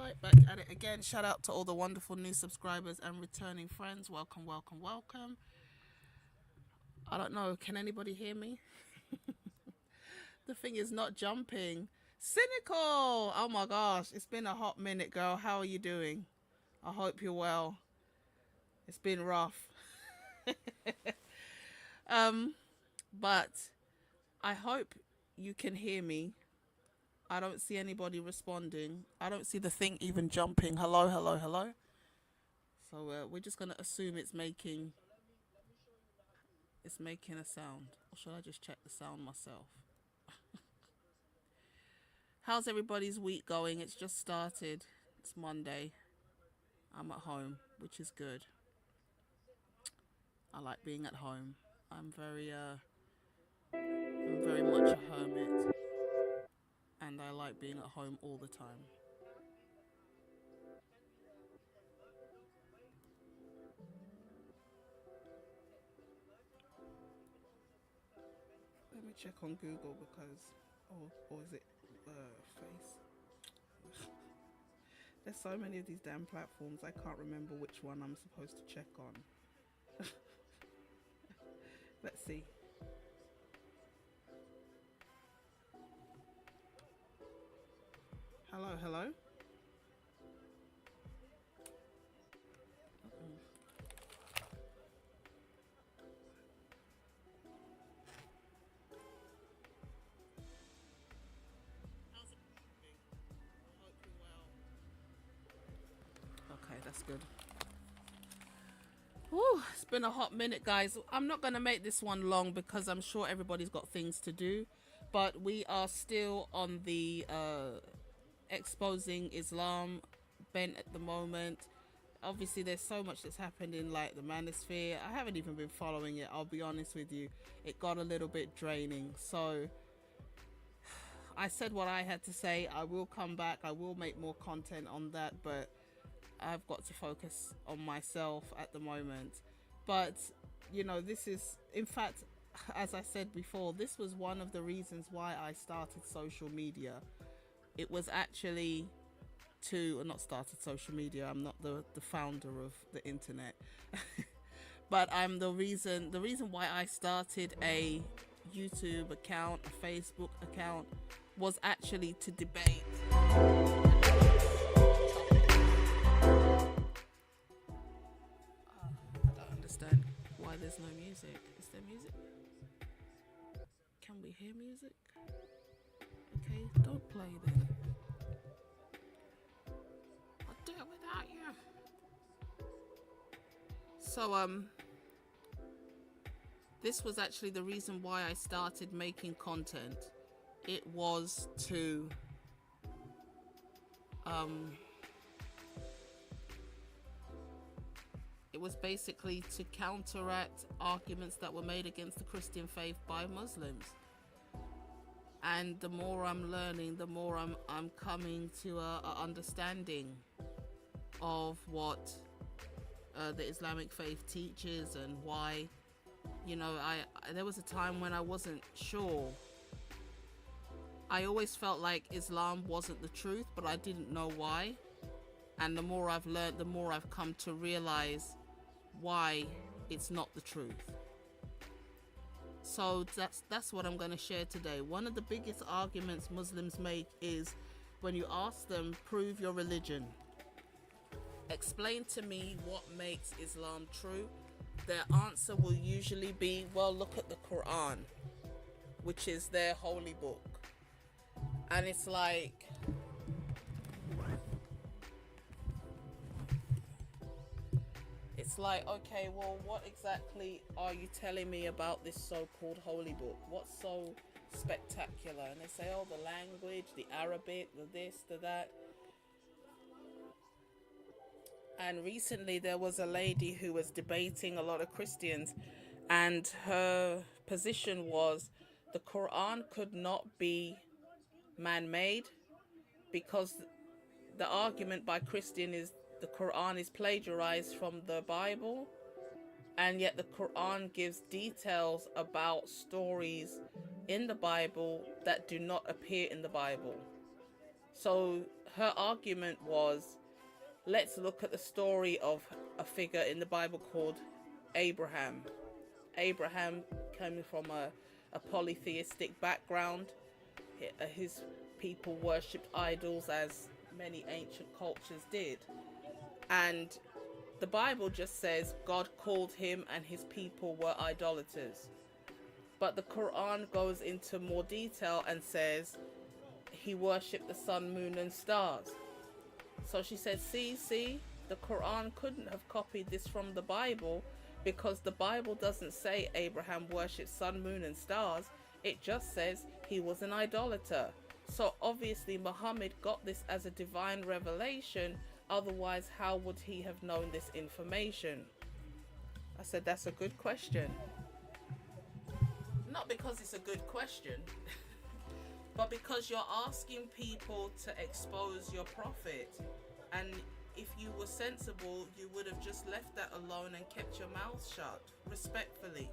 right, back at it again. Shout out to all the wonderful new subscribers and returning friends. Welcome, welcome, welcome. I don't know, can anybody hear me? The thing is not jumping. Cynical! Oh my gosh, it's been a hot minute, girl. How are you doing? I hope you're well. It's been rough. um, but I hope you can hear me. I don't see anybody responding. I don't see the thing even jumping. Hello, hello, hello. So we're just gonna assume it's making a sound. Or should I just check the sound myself? How's everybody's week going? It's just started. It's Monday. I'm at home, which is good. I like being at home. I'm very much a hermit, and I like being at home all the time. Let me check on Google because, or is it Face? There's so many of these damn platforms. I can't remember which one I'm supposed to check on. Let's see. Hello, hello. Okay, that's good. Whew, it's been a hot minute, guys. I'm not going to make this one long because I'm sure everybody's got things to do. But we are still on the exposing Islam bent at the moment. Obviously, there's so much that's happened in like the manosphere. I haven't even been following it. I'll be honest with you. It got a little bit draining. So I said what I had to say. I will come back. I will make more content on that. But I've got to focus on myself at the moment. But, this is, in fact, as I said before, this was one of the reasons why I started social media. It was actually not started social media. I'm not the founder of the internet. But I'm the reason why I started a YouTube account, a Facebook account, was actually to debate. I don't understand why there's no music. Is there music? Can we hear music? Okay, don't play then. I'll do it without you. So, this was actually the reason why I started making content. It was to, it was basically to counteract arguments that were made against the Christian faith by Muslims. And the more I'm learning, the more I'm coming to a understanding of what the Islamic faith teaches and why. There was a time when I wasn't sure. I always felt like Islam wasn't the truth, but I didn't know why. And the more I've learned, the more I've come to realize why it's not the truth. So that's what I'm going to share today. One of the biggest arguments Muslims make is when you ask them, prove your religion. Explain to me what makes Islam true. Their answer will usually be, well, look at the Quran, which is their holy book. And it's like, okay, well, what exactly are you telling me about this so-called holy book? What's so spectacular? And they say, oh, the language, the Arabic, the this, the that. And recently there was a lady who was debating a lot of Christians, and her position was the Quran could not be man-made, because the argument by Christian is the Quran is plagiarized from the Bible, and yet the Quran gives details about stories in the Bible that do not appear in the Bible. So her argument was, let's look at the story of a figure in the Bible called Abraham. Abraham came from a polytheistic background. His people worshipped idols, as many ancient cultures did. And the Bible just says God called him and his people were idolaters. But the Quran goes into more detail and says he worshipped the sun, moon, and stars. So she said, see, the Quran couldn't have copied this from the Bible, because the Bible doesn't say Abraham worshipped sun, moon, and stars. It just says he was an idolater. So obviously Muhammad got this as a divine revelation. Otherwise, how would he have known this information? I said, that's a good question. Not because it's a good question, but because you're asking people to expose your prophet. And if you were sensible, you would have just left that alone and kept your mouth shut, respectfully.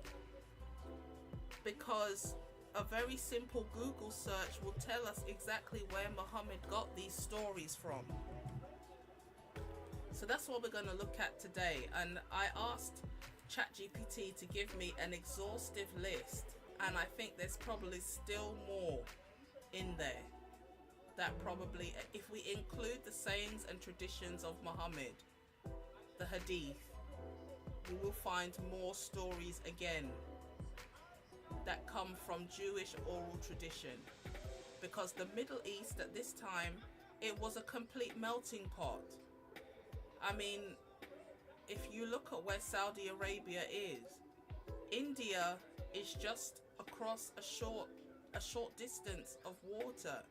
Because a very simple Google search will tell us exactly where Muhammad got these stories from. So that's what we're going to look at today. And I asked ChatGPT to give me an exhaustive list, and I think there's probably still more in there. That probably, if we include the sayings and traditions of Muhammad, the hadith, we will find more stories again that come from Jewish oral tradition. Because the Middle East at this time, it was a complete melting pot. I mean, if you look at where Saudi Arabia is, India is just across a short distance of water.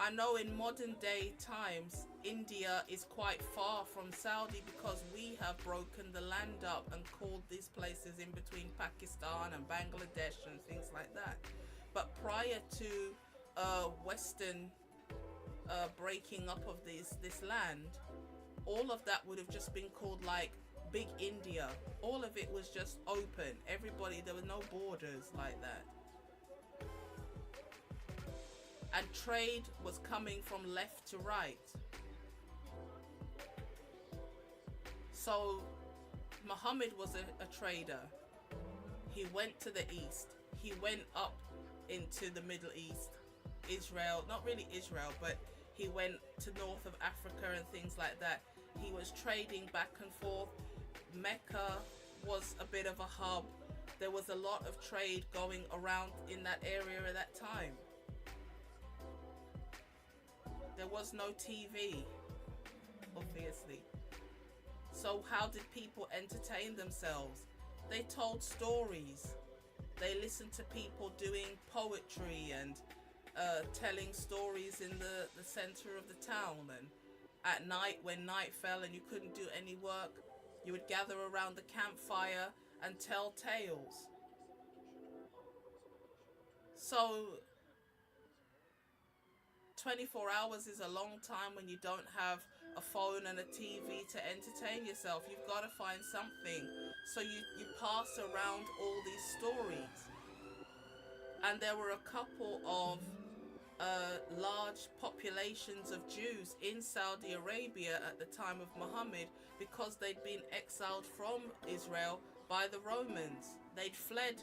I know in modern day times, India is quite far from Saudi, because we have broken the land up and called these places in between Pakistan and Bangladesh and things like that. But prior to Western breaking up of this land, all of that would have just been called like Big India. All of it was just open. Everybody, there were no borders like that. And trade was coming from left to right. So Muhammad was a trader. He went to the east. He went up into the Middle East, Israel, not really Israel, but he went to north of Africa and things like that. He was trading back and forth. Mecca was a bit of a hub. There was a lot of trade going around in that area at that time. There was no TV, obviously. So how did people entertain themselves? They told stories. They listened to people doing poetry and telling stories in the center of the town. And at night, when night fell and you couldn't do any work, you would gather around the campfire and tell tales. So 24 hours is a long time when you don't have a phone and a TV to entertain yourself. You've got to find something. So you pass around all these stories. And there were a couple of large populations of Jews in Saudi Arabia at the time of Muhammad, because they'd been exiled from Israel by the Romans. They'd fled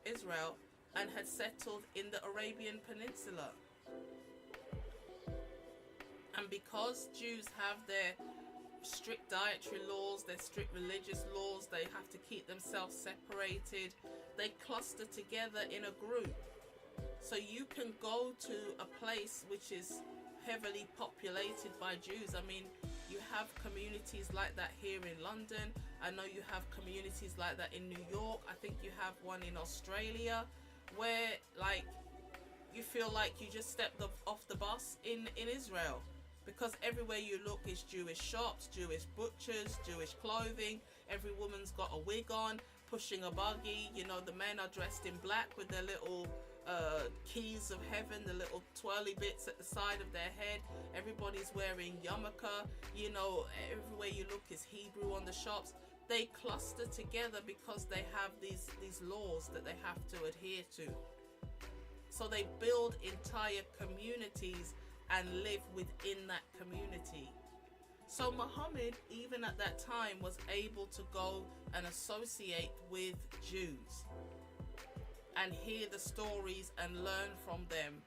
Israel and had settled in the Arabian Peninsula. And because Jews have their strict dietary laws, their strict religious laws, they have to keep themselves separated, they cluster together in a group. So you can go to a place which is heavily populated by Jews. I mean, you have communities like that here in London. I know you have communities like that in New York. I think you have one in Australia, where like you feel like you just stepped off the bus in Israel, because everywhere you look is Jewish shops, Jewish butchers, Jewish clothing. Every woman's got a wig on, pushing a buggy. You know, the men are dressed in black with their little keys of heaven, the little twirly bits at the side of their head. Everybody's wearing yarmulke. You know, everywhere you look is Hebrew on the shops. They cluster together because they have these laws that they have to adhere to. So they build entire communities and live within that community. So Muhammad, even at that time, was able to go and associate with Jews and hear the stories and learn from them.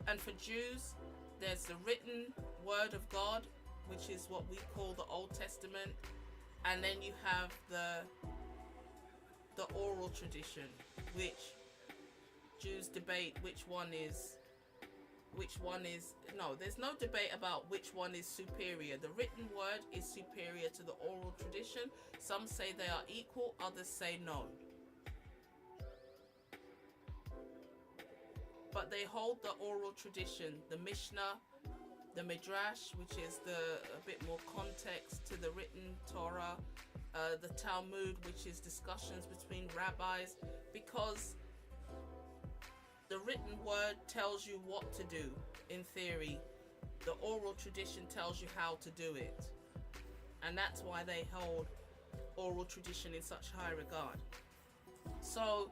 And for Jews, there's the written word of God, which is what we call the Old Testament, and then you have the oral tradition, which Jews debate which one is no, there's no debate about which one is superior. The written word is superior to the oral tradition. Some say they are equal, others say no. But they hold the oral tradition, the Mishnah, the Midrash, which is a bit more context to the written Torah, the Talmud, which is discussions between rabbis, because the written word tells you what to do in theory. The oral tradition tells you how to do it. And that's why they hold oral tradition in such high regard. So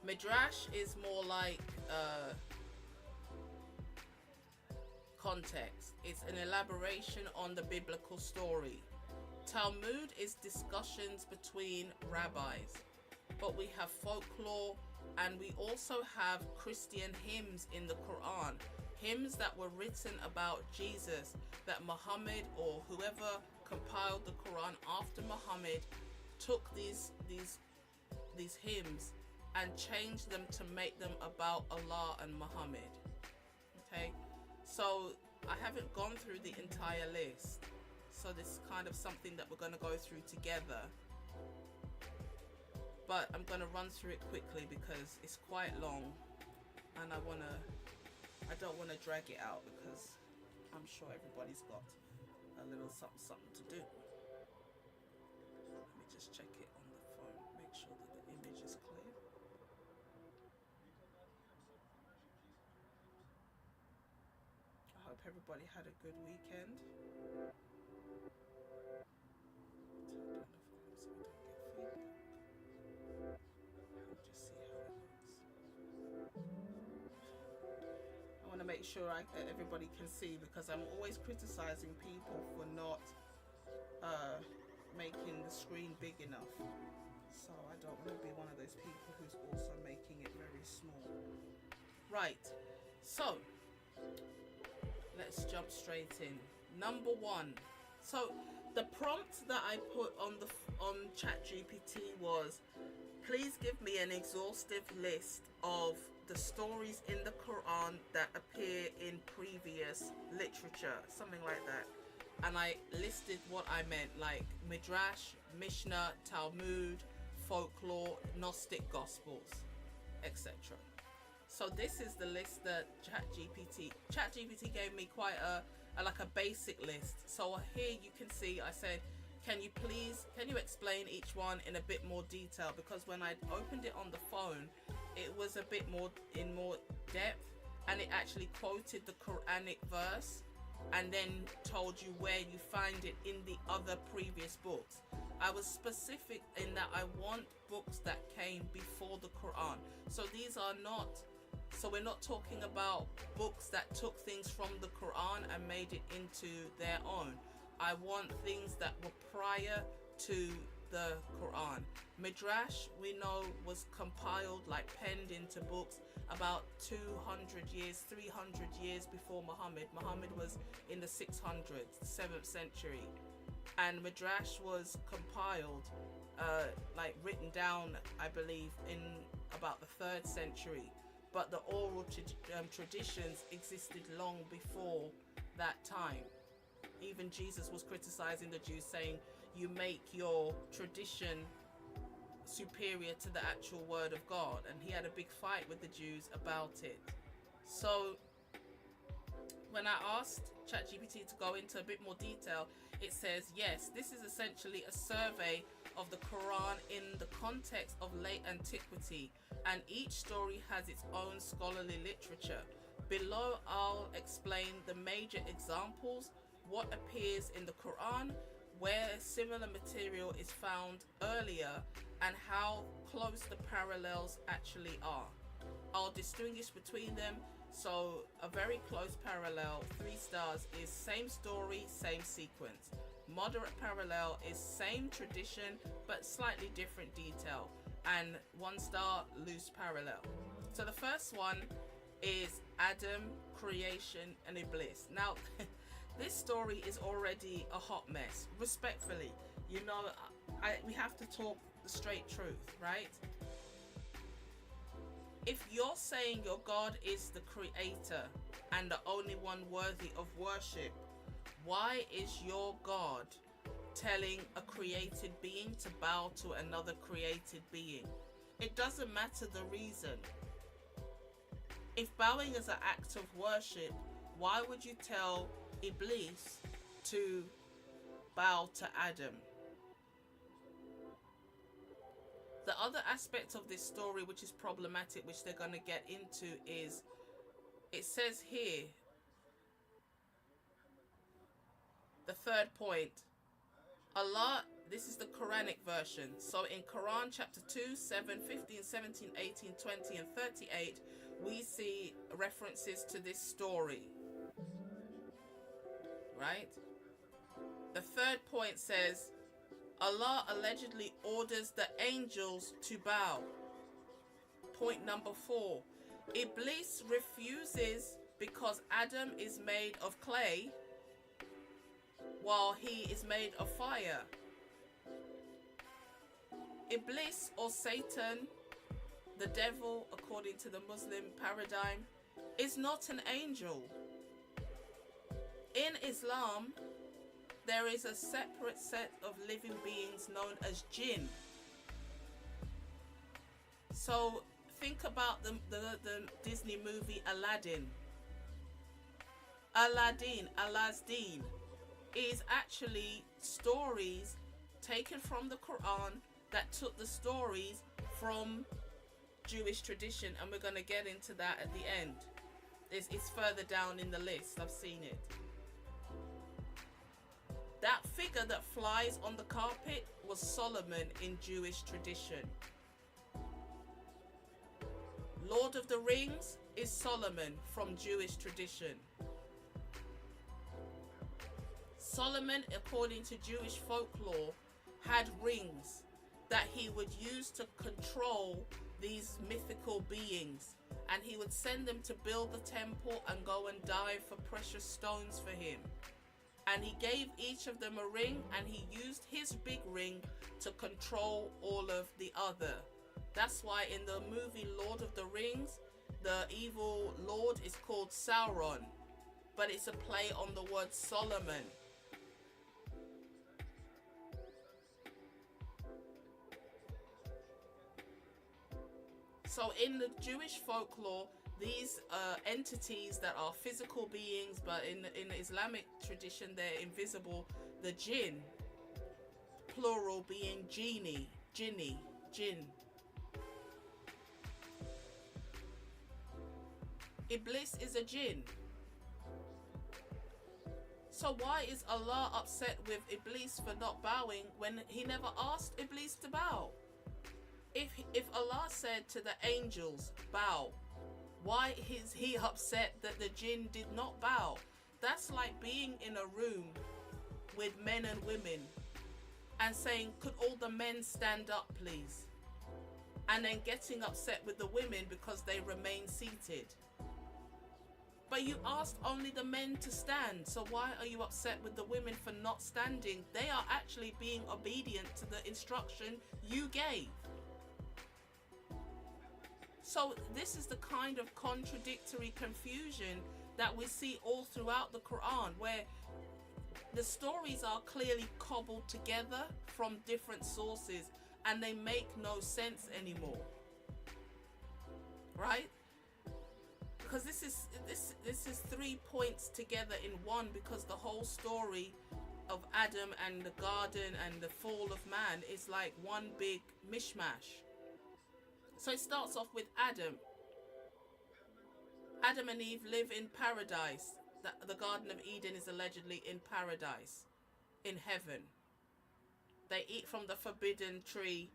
Midrash is more like context. It's an elaboration on the biblical story. Talmud is discussions between rabbis. But we have folklore, and we also have Christian hymns in the Quran. Hymns that were written about Jesus, that Muhammad or whoever compiled the Quran after Muhammad took these hymns and changed them to make them about Allah and Muhammad. Okay, so I haven't gone through the entire list, so this is kind of something that we're going to go through together, but I'm going to run through it quickly because it's quite long, and I don't want to drag it out because I'm sure everybody's got a little something to do. Let me just check it on the phone, make sure that the image is clear. I hope everybody had a good weekend. Make sure everybody can see, because I'm always criticizing people for not making the screen big enough, so I don't want to be one of those people who's also making it very small. Right, so let's jump straight in. Number one, so the prompt that I put on ChatGPT was, please give me an exhaustive list of the stories in the Quran that appear in previous literature, something like that. And I listed what I meant, like Midrash, Mishnah, Talmud, folklore, Gnostic Gospels, etc. So this is the list that ChatGPT gave me quite a basic list. So here you can see I said, can you explain each one in a bit more detail? Because when I opened it on the phone, it was a bit more depth, and it actually quoted the Quranic verse and then told you where you find it in the other previous books. I was specific in that I want books that came before the Quran. So we're not talking about books that took things from the Quran and made it into their own. I want things that were prior to the Quran. Midrash, we know, was compiled, like penned into books about 200 years, 300 years before Muhammad. Muhammad was in the 600s, 7th century. And Midrash was compiled, written down, I believe, in about the 3rd century. But the oral traditions existed long before that time. Even Jesus was criticizing the Jews, saying, you make your tradition superior to the actual word of God. And he had a big fight with the Jews about it. So when I asked ChatGPT to go into a bit more detail, it says, yes, this is essentially a survey of the Quran in the context of late antiquity, and each story has its own scholarly literature. Below, I'll explain the major examples, what appears in the Quran, where similar material is found earlier, and how close the parallels actually are. I'll distinguish between them. So a very close parallel, 3 stars, is same story, same sequence. Moderate parallel is same tradition but slightly different detail. And 1 star, loose parallel. So the first one is Adam, creation, and Iblis. Now, this story is already a hot mess. Respectfully, you know, we have to talk the straight truth, right? If you're saying your God is the creator and the only one worthy of worship, why is your God telling a created being to bow to another created being? It doesn't matter the reason. If bowing is an act of worship, why would you tell Iblis to bow to Adam? The other aspect of this story which is problematic, which they're going to get into, is it says here, the third point, Allah, this is the Quranic version. So in Quran chapter 2, 7, 15, 17, 18, 20 and 38, we see references to this story. Right? The third point says, Allah allegedly orders the angels to bow. Point number 4. Iblis refuses because Adam is made of clay while he is made of fire. Iblis, or Satan, the devil according to the Muslim paradigm, is not an angel. In Islam, there is a separate set of living beings known as jinn. So think about the Disney movie Aladdin. Allah's Deen is actually stories taken from the Quran that took the stories from Jewish tradition, and we're going to get into that at the end. It's further down in the list. I've seen it. That figure that flies on the carpet was Solomon in Jewish tradition. Lord of the Rings is Solomon from Jewish tradition. Solomon, according to Jewish folklore, had rings that he would use to control these mythical beings, and he would send them to build the temple and go and dive for precious stones for him. And he gave each of them a ring, and he used his big ring to control all of the other. That's why in the movie Lord of the Rings, the evil lord is called Sauron, but it's a play on the word Solomon. So in the Jewish folklore, these entities that are physical beings, but in the Islamic tradition, they're invisible. The jinn, plural being genie, jinni, jinn. Iblis is a jinn. So why is Allah upset with Iblis for not bowing when he never asked Iblis to bow? If Allah said to the angels, bow, why is he upset that the jinn did not bow? That's like being in a room with men and women and saying, could all the men stand up, please? And then getting upset with the women because they remain seated. But you asked only the men to stand, so why are you upset with the women for not standing? They are actually being obedient to the instruction you gave. So this is the kind of contradictory confusion that we see all throughout the Quran, where the stories are clearly cobbled together from different sources and they make no sense anymore. Right? Because this is 3 points together in one, because the whole story of Adam and the garden and the fall of man is like one big mishmash. So it starts off with Adam. Adam and Eve live in paradise. The Garden of Eden is allegedly in paradise, in heaven. They eat from the forbidden tree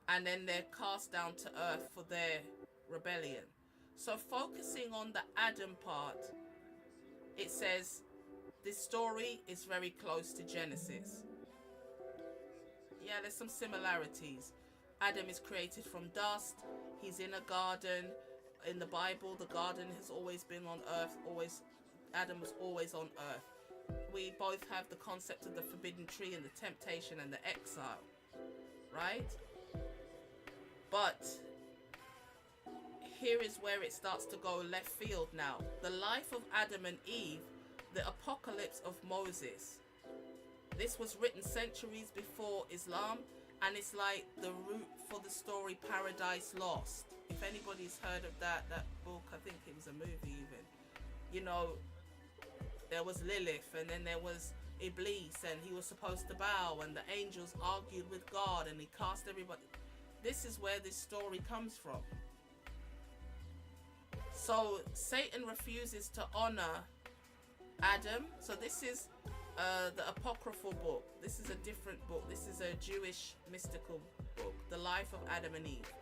and then they're cast down to earth for their rebellion. So focusing on the Adam part, it says this story is very close to Genesis. Yeah, there's some similarities. Adam is created from dust. He's in a garden. In the Bible, the garden has always been on earth. Adam was always on earth. We both have the concept of the forbidden tree and the temptation and the exile, right? But here is where it starts to go left field now. The life of Adam and Eve, the apocalypse of Moses. This was written centuries before Islam, and it's like the root for the story Paradise Lost. If anybody's heard of that book, I think it was a movie even. You know, there was Lilith, and then there was Iblis, and he was supposed to bow, and the angels argued with God, and he cast everybody. This is where this story comes from. So Satan refuses to honor Adam. So this is the apocryphal book. This is a different book. This is a Jewish mystical book, the life of Adam and Eve.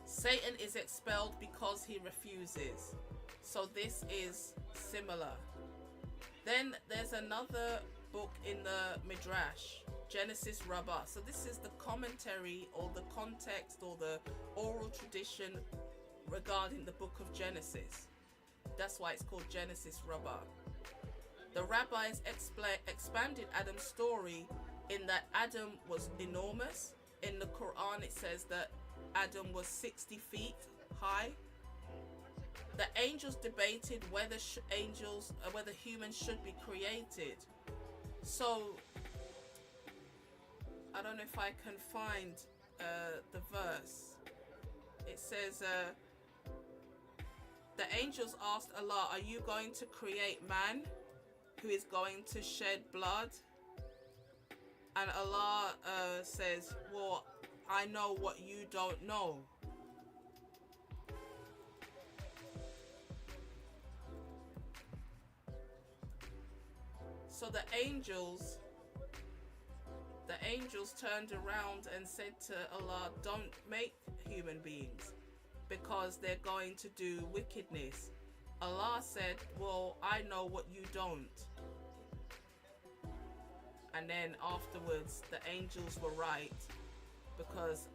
Satan is expelled because he refuses. So this is similar. Then there's another book in the Midrash, Genesis Rabbah. So this is the commentary or the context or the oral tradition regarding the book of Genesis. That's why it's called Genesis Rabbah. The rabbis expanded Adam's story in that Adam was enormous. In the Quran it says that Adam was 60 feet high. The angels debated whether humans should be created. So I don't know if I can find the verse. It says the angels asked Allah, are you going to create man who is going to shed blood? And Allah says, well, I know what you don't know. So the angels turned around and said to Allah, don't make human beings because they're going to do wickedness. Allah said, well, I know what you don't. And then afterwards the angels were right because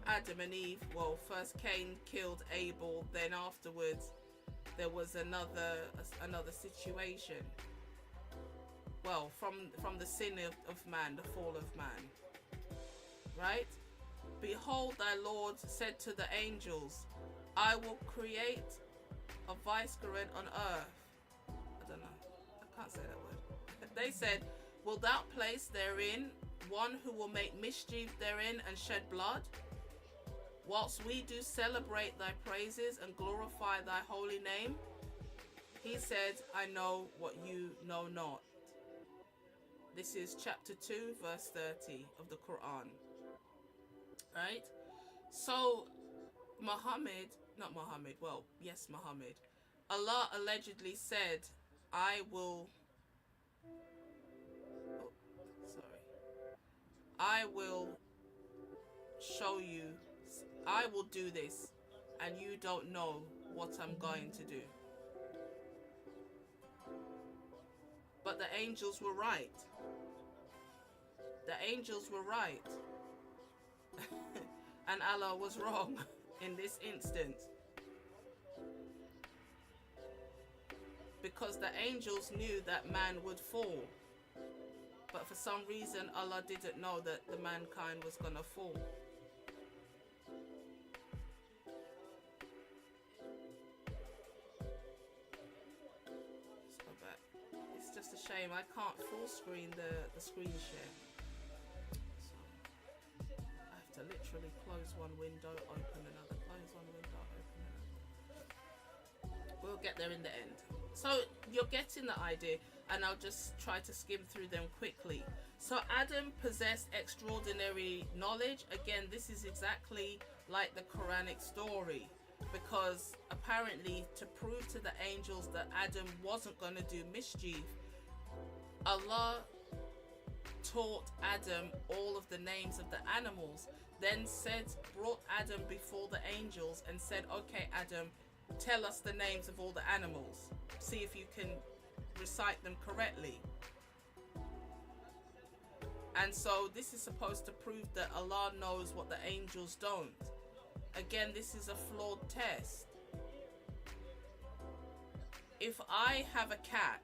Adam and Eve, well, first Cain killed Abel, then afterwards there was another situation. Well, from the sin of man, the fall of man, right? Behold, thy Lord said to the angels, I will create a vicegerent on earth. I don't know, I can't say that word. They said, wilt thou place therein one who will make mischief therein and shed blood? Whilst we do celebrate thy praises and glorify thy holy name. He said, I know what you know not. This is chapter 2, verse 30 of the Quran. Right? So, Muhammad, Allah allegedly said, I will show you, I will do this, and you don't know what I'm going to do. But the angels were right. The angels were right. And Allah was wrong in this instance. Because the angels knew that man would fall. But for some reason, Allah didn't know that the mankind was going to fall. Let's go back. It's just a shame I can't full screen the screen share. So I have to literally close one window, open another, close one window, open another. We'll get there in the end. So you're getting the idea, and I'll just try to skim through them quickly. So Adam possessed extraordinary knowledge. Again, this is exactly like the Quranic story. because apparently to prove to the angels that Adam wasn't going to do mischief, Allah taught Adam all of the names of the animals, then brought Adam before the angels and said, okay, Adam, tell us the names of all the animals. See if you can recite them correctly. And so this is supposed to prove that Allah knows what the angels don't. Again, this is a flawed test. If I have a cat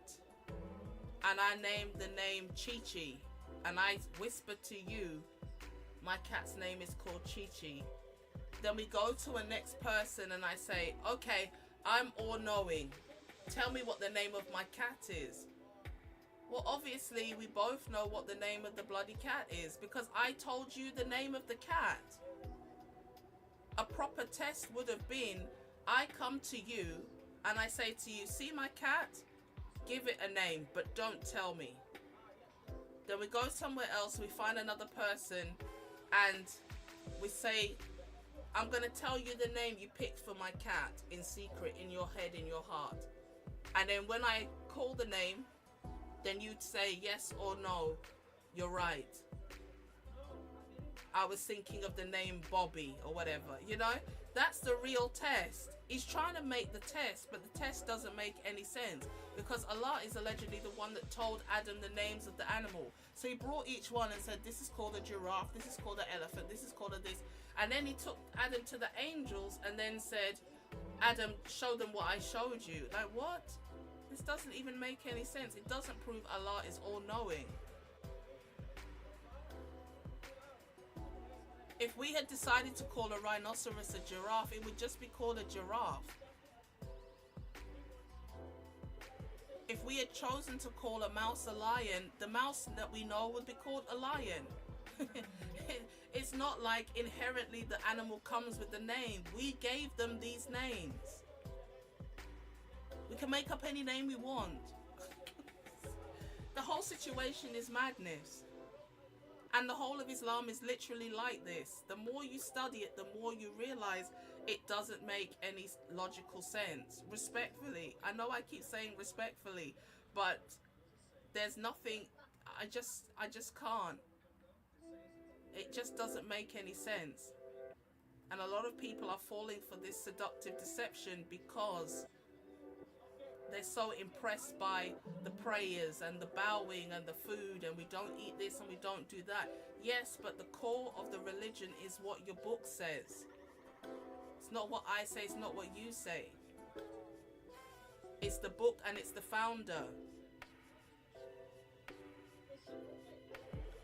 and I name the name Chi-Chi, and I whisper to you, my cat's name is called Chi-Chi, then we go to a next person and I say, okay, I'm all-knowing. Tell me what the name of my cat is. Well, obviously, we both know what the name of the bloody cat is because I told you the name of the cat. A proper test would have been, I come to you and I say to you, see my cat? Give it a name, but don't tell me. Then we go somewhere else, we find another person and we say, I'm going to tell you the name you picked for my cat in secret, in your head, in your heart. And then when I call the name, then you'd say yes or no, you're right. I was thinking of the name Bobby or whatever, you know? That's the real test. He's trying to make the test, but the test doesn't make any sense because Allah is allegedly the one that told Adam the names of the animal. So he brought each one and said, this is called a giraffe, this is called an elephant, this is called a this. And then he took Adam to the angels and then said, Adam, show them what I showed you. Like, what? This doesn't even make any sense. It doesn't prove Allah is all-knowing. If we had decided to call a rhinoceros a giraffe, it would just be called a giraffe. If we had chosen to call a mouse a lion, the mouse that we know would be called a lion. It's not like inherently the animal comes with the name. We gave them these names. We can make up any name we want. The whole situation is madness. And the whole of Islam is literally like this. The more you study it, the more you realize it doesn't make any logical sense. Respectfully. I know I keep saying respectfully, but there's nothing, I just can't. It just doesn't make any sense. And a lot of people are falling for this seductive deception because they're so impressed by the prayers and the bowing and the food and we don't eat this and we don't do that. Yes, but the core of the religion is what your book says. It's not what I say, it's not what you say. It's the book and it's the founder.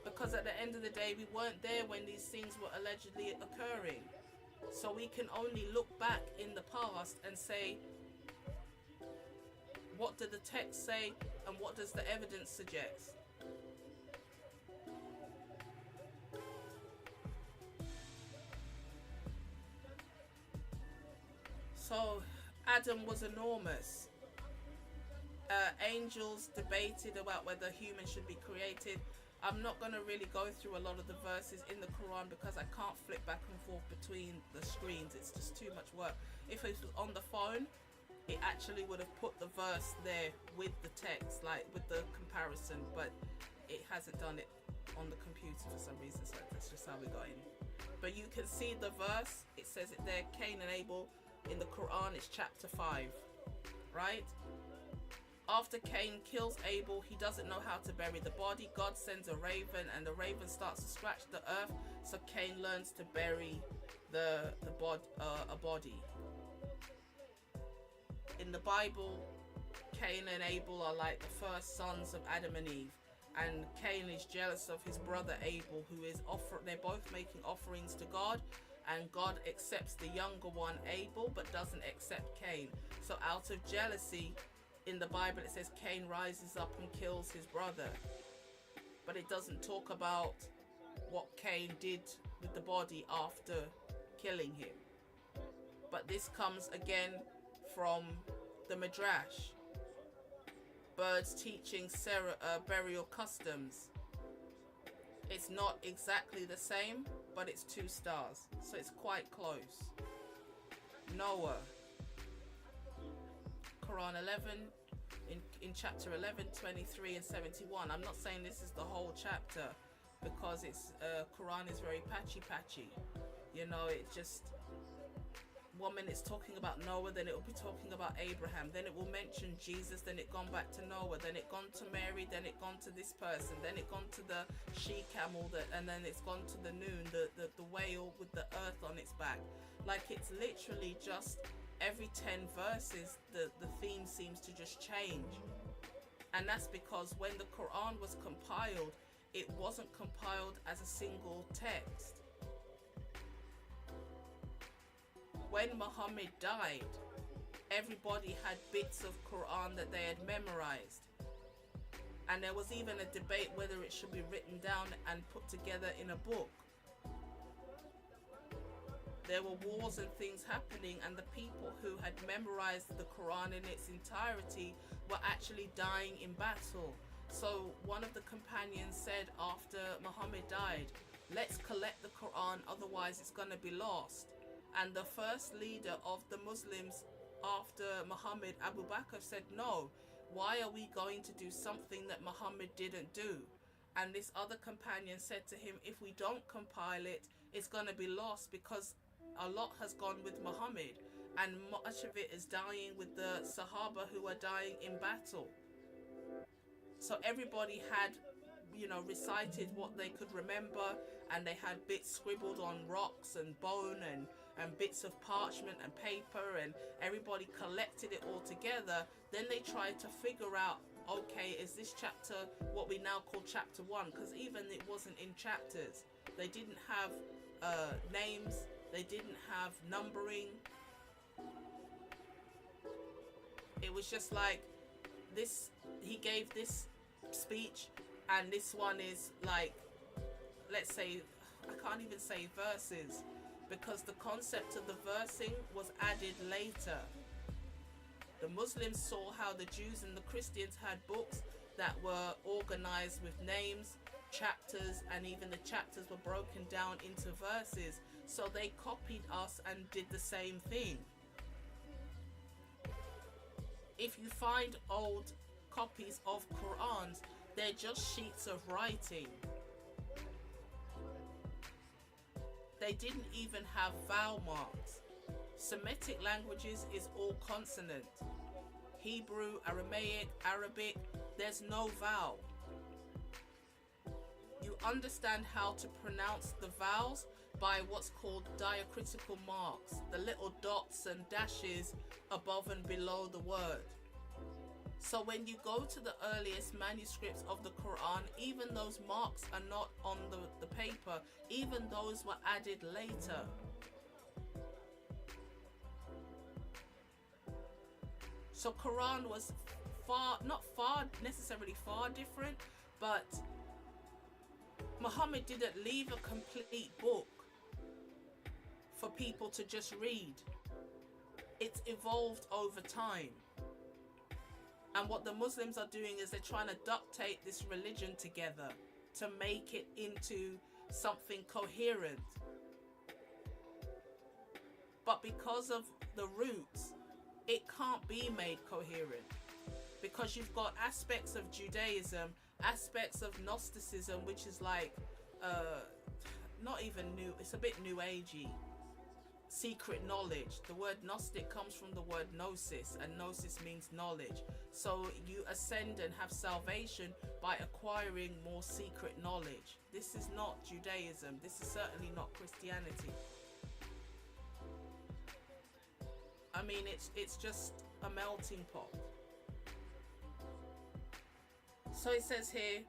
Because at the end of the day, we weren't there when these things were allegedly occurring. So we can only look back in the past and say, what did the text say and what does the evidence suggest? So Adam was enormous. Angels debated about whether humans should be created. I'm not going to really go through a lot of the verses in the Quran because I can't flip back and forth between the screens. It's just too much work. If it was on the phone, it actually would have put the verse there with the text, like with the comparison, but it hasn't done it on the computer for some reason, so that's just how we got in. But you can see the verse, it says it there, Cain and Abel. In the Quran, it's chapter 5, right? After Cain kills Abel, he doesn't know how to bury the body. God sends a raven and the raven starts to scratch the earth, so Cain learns to bury a body. In the Bible, Cain and Abel are like the first sons of Adam and Eve, and Cain is jealous of his brother Abel, who is they're both making offerings to God, and God accepts the younger one, Abel, but doesn't accept Cain. So out of jealousy, in the Bible it says Cain rises up and kills his brother, but it doesn't talk about what Cain did with the body after killing him. But this comes again from the Midrash. Birds teaching burial customs. It's not exactly the same, but it's 2 stars, so it's quite close. Noah. Quran 11, in chapter 11, 23 and 71. I'm not saying this is the whole chapter, because it's Quran is very patchy. You know, it just, one minute it's talking about Noah, then it will be talking about Abraham, then it will mention Jesus, then it gone back to Noah, then it gone to Mary, then it gone to this person, then it gone to the she camel, and then it's gone to the Noon, the whale with the earth on its back. Like, it's literally just every 10 verses the theme seems to just change. And that's because when the Quran was compiled, it wasn't compiled as a single text. When Muhammad died, everybody had bits of Quran that they had memorized. And there was even a debate whether it should be written down and put together in a book. There were wars and things happening, and the people who had memorized the Quran in its entirety were actually dying in battle. So one of the companions said after Muhammad died, let's collect the Quran, otherwise it's going to be lost. And the first leader of the Muslims after Muhammad, Abu Bakr, said, no, why are we going to do something that Muhammad didn't do? And this other companion said to him, if we don't compile it, it's going to be lost, because a lot has gone with Muhammad, and much of it is dying with the Sahaba who are dying in battle. So everybody had, you know, recited what they could remember, and they had bits scribbled on rocks and bone and bits of parchment and paper, and everybody collected it all together. Then they tried to figure out, okay, is this chapter what we now call chapter 1? Because even it wasn't in chapters. They didn't have names. They didn't have numbering. It was just like this, he gave this speech, and this one is like, let's say, I can't even say verses, because the concept of the versing was added later. The Muslims saw how the Jews and the Christians had books that were organized with names, chapters, and even the chapters were broken down into verses. So they copied us and did the same thing. If you find old copies of Qurans, they're just sheets of writing. They didn't even have vowel marks. Semitic languages is all consonant. Hebrew, Aramaic, Arabic, there's no vowel. You understand how to pronounce the vowels by what's called diacritical marks, the little dots and dashes above and below the word. So when you go to the earliest manuscripts of the Quran, even those marks are not on the paper, even those were added later. So Quran was not necessarily far different, but Muhammad didn't leave a complete book for people to just read. It's evolved over time. And what the Muslims are doing is they're trying to duct tape this religion together to make it into something coherent. But because of the roots, it can't be made coherent. Because you've got aspects of Judaism, aspects of Gnosticism, which is like, not even new, it's a bit new agey. Secret knowledge. The word Gnostic comes from the word gnosis, and gnosis means knowledge. So you ascend and have salvation by acquiring more secret knowledge. This is not Judaism. This is certainly not Christianity. I mean, it's just a melting pot. So it says here,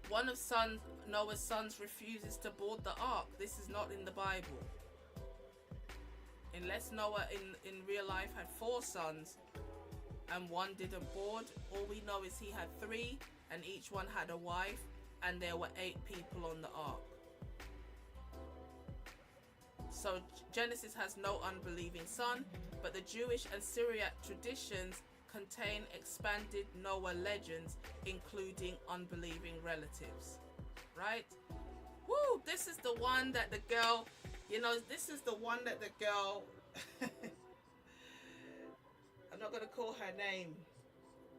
one of Noah's sons refuses to board the ark. This is not in the Bible. Unless Noah in real life had 4 sons and one didn't board, all we know is he had 3 and each one had a wife, and there were 8 people on the ark. So Genesis has no unbelieving son, but the Jewish and Syriac traditions contain expanded Noah legends, including unbelieving relatives. Right? Woo! This is the one that the girl You know, this is the one that the girl, I'm not going to call her name.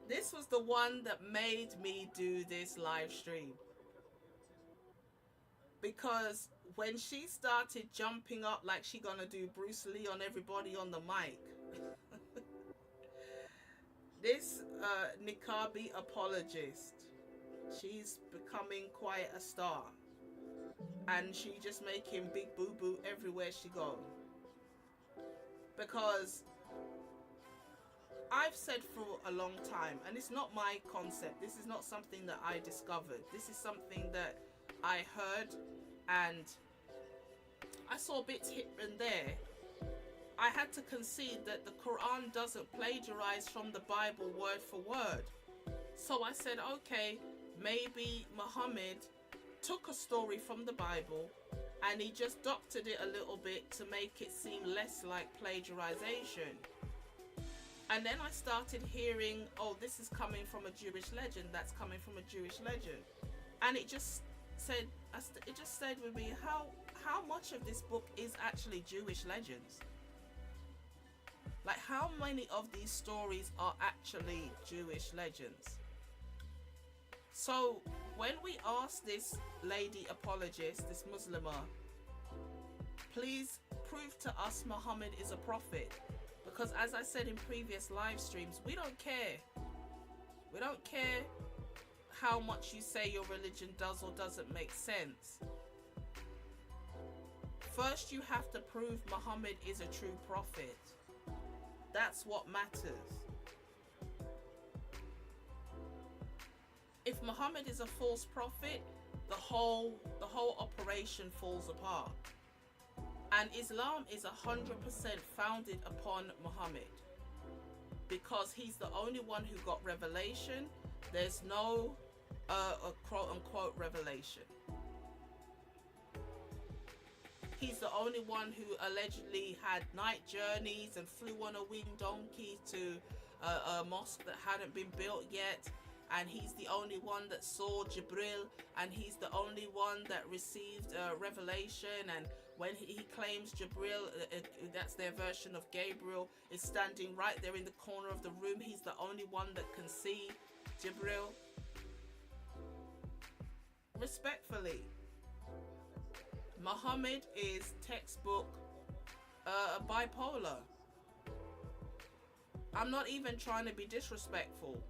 This was the one that made me do this live stream. Because when she started jumping up like she gonna do Bruce Lee on everybody on the mic, this Niqabi apologist, she's becoming quite a star. And she just making big boo-boo everywhere she goes. Because I've said for a long time, and it's not my concept, this is not something that I discovered. This is something that I heard and I saw bits here and there. I had to concede that the Quran doesn't plagiarize from the Bible word for word. So I said, okay, maybe Muhammad took a story from the Bible and he just doctored it a little bit to make it seem less like plagiarization. And then I started hearing, oh, this is coming from a Jewish legend, that's coming from a Jewish legend. And it just said, it just stayed with me, how much of this book is actually Jewish legends? Like, how many of these stories are actually Jewish legends? So when we asked this lady apologist, this Muslimah, please prove to us Muhammad is a prophet. Because as I said in previous live streams, we don't care. We don't care how much you say your religion does or doesn't make sense. First, you have to prove Muhammad is a true prophet. That's what matters. If Muhammad is a false prophet, the whole operation falls apart. And Islam is 100% founded upon Muhammad, because he's the only one who got revelation. There's no a quote unquote revelation. He's the only one who allegedly had night journeys and flew on a winged donkey to a mosque that hadn't been built yet. And he's the only one that saw Jibril, and he's the only one that received revelation. And when he claims Jibril, that's their version of Gabriel, is standing right there in the corner of the room. He's the only one that can see Jibril. Respectfully, Muhammad is textbook bipolar. I'm not even trying to be disrespectful.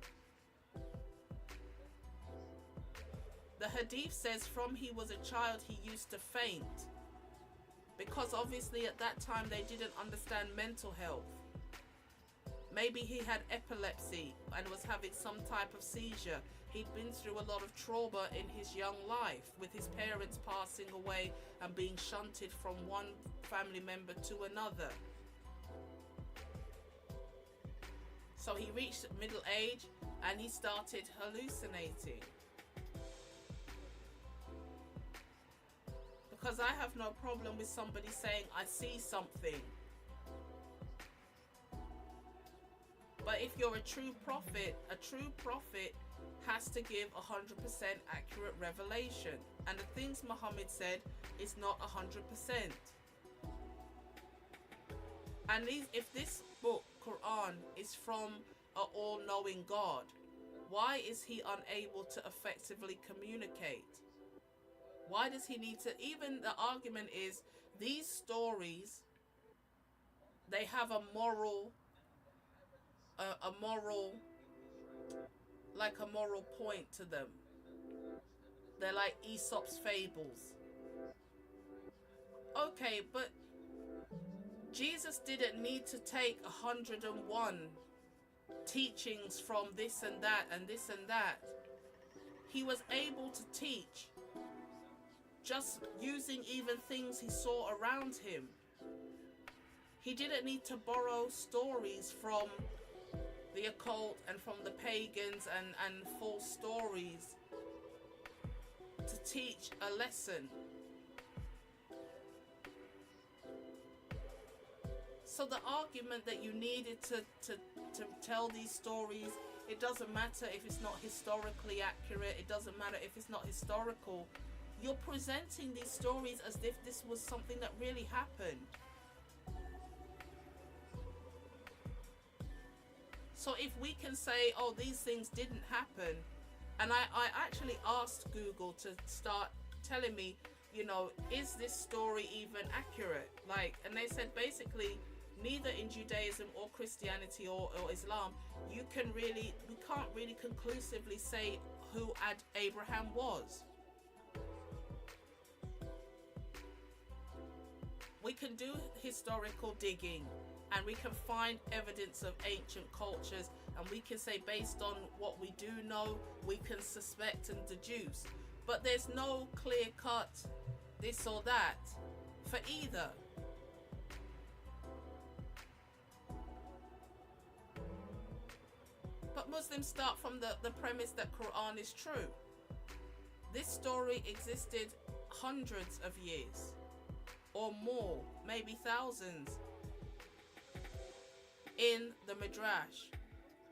The hadith says from he was a child he used to faint, because obviously at that time they didn't understand mental health. Maybe he had epilepsy and was having some type of seizure. He'd been through a lot of trauma in his young life, with his parents passing away and being shunted from one family member to another. So he reached middle age and he started hallucinating. Because I have no problem with somebody saying, I see something. But if you're a true prophet has to give 100% accurate revelation. And the things Muhammad said is not 100%. And if this book, Quran, is from an all-knowing God, why is he unable to effectively communicate? Why does he need to? Even the argument is, these stories, they have a moral point to them. They're like Aesop's fables. Okay, but Jesus didn't need to take 101 teachings from this and that and this and that. He was able to teach just using even things he saw around him. He didn't need to borrow stories from the occult and from the pagans and false stories to teach a lesson. So the argument that you needed to tell these stories, it doesn't matter if it's not historically accurate, it doesn't matter if it's not historical. You're presenting these stories as if this was something that really happened. So if we can say, oh, these things didn't happen, and I actually asked Google to start telling me, you know, is this story even accurate? Like, and they said basically neither in Judaism or Christianity or Islam, we can't really conclusively say who Abraham was. We can do historical digging and we can find evidence of ancient cultures, and we can say based on what we do know, we can suspect and deduce. But there's no clear cut this or that for either. But Muslims start from the premise that Quran is true. This story existed hundreds of years or more, maybe thousands, in the Midrash.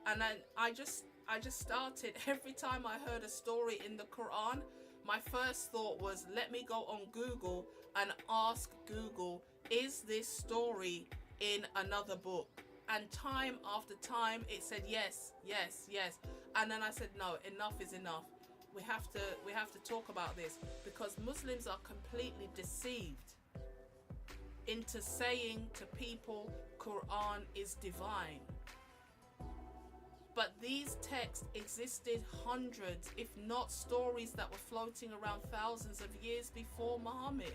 And then I just started, every time I heard a story in the Quran, my first thought was, let me go on Google and ask Google, is this story in another book? And time after time it said yes, yes, yes. And then I said, no, enough is enough. We have to talk about this, because Muslims are completely deceived into saying to people Quran is divine. But these texts existed hundreds, if not stories that were floating around thousands of years before Muhammad.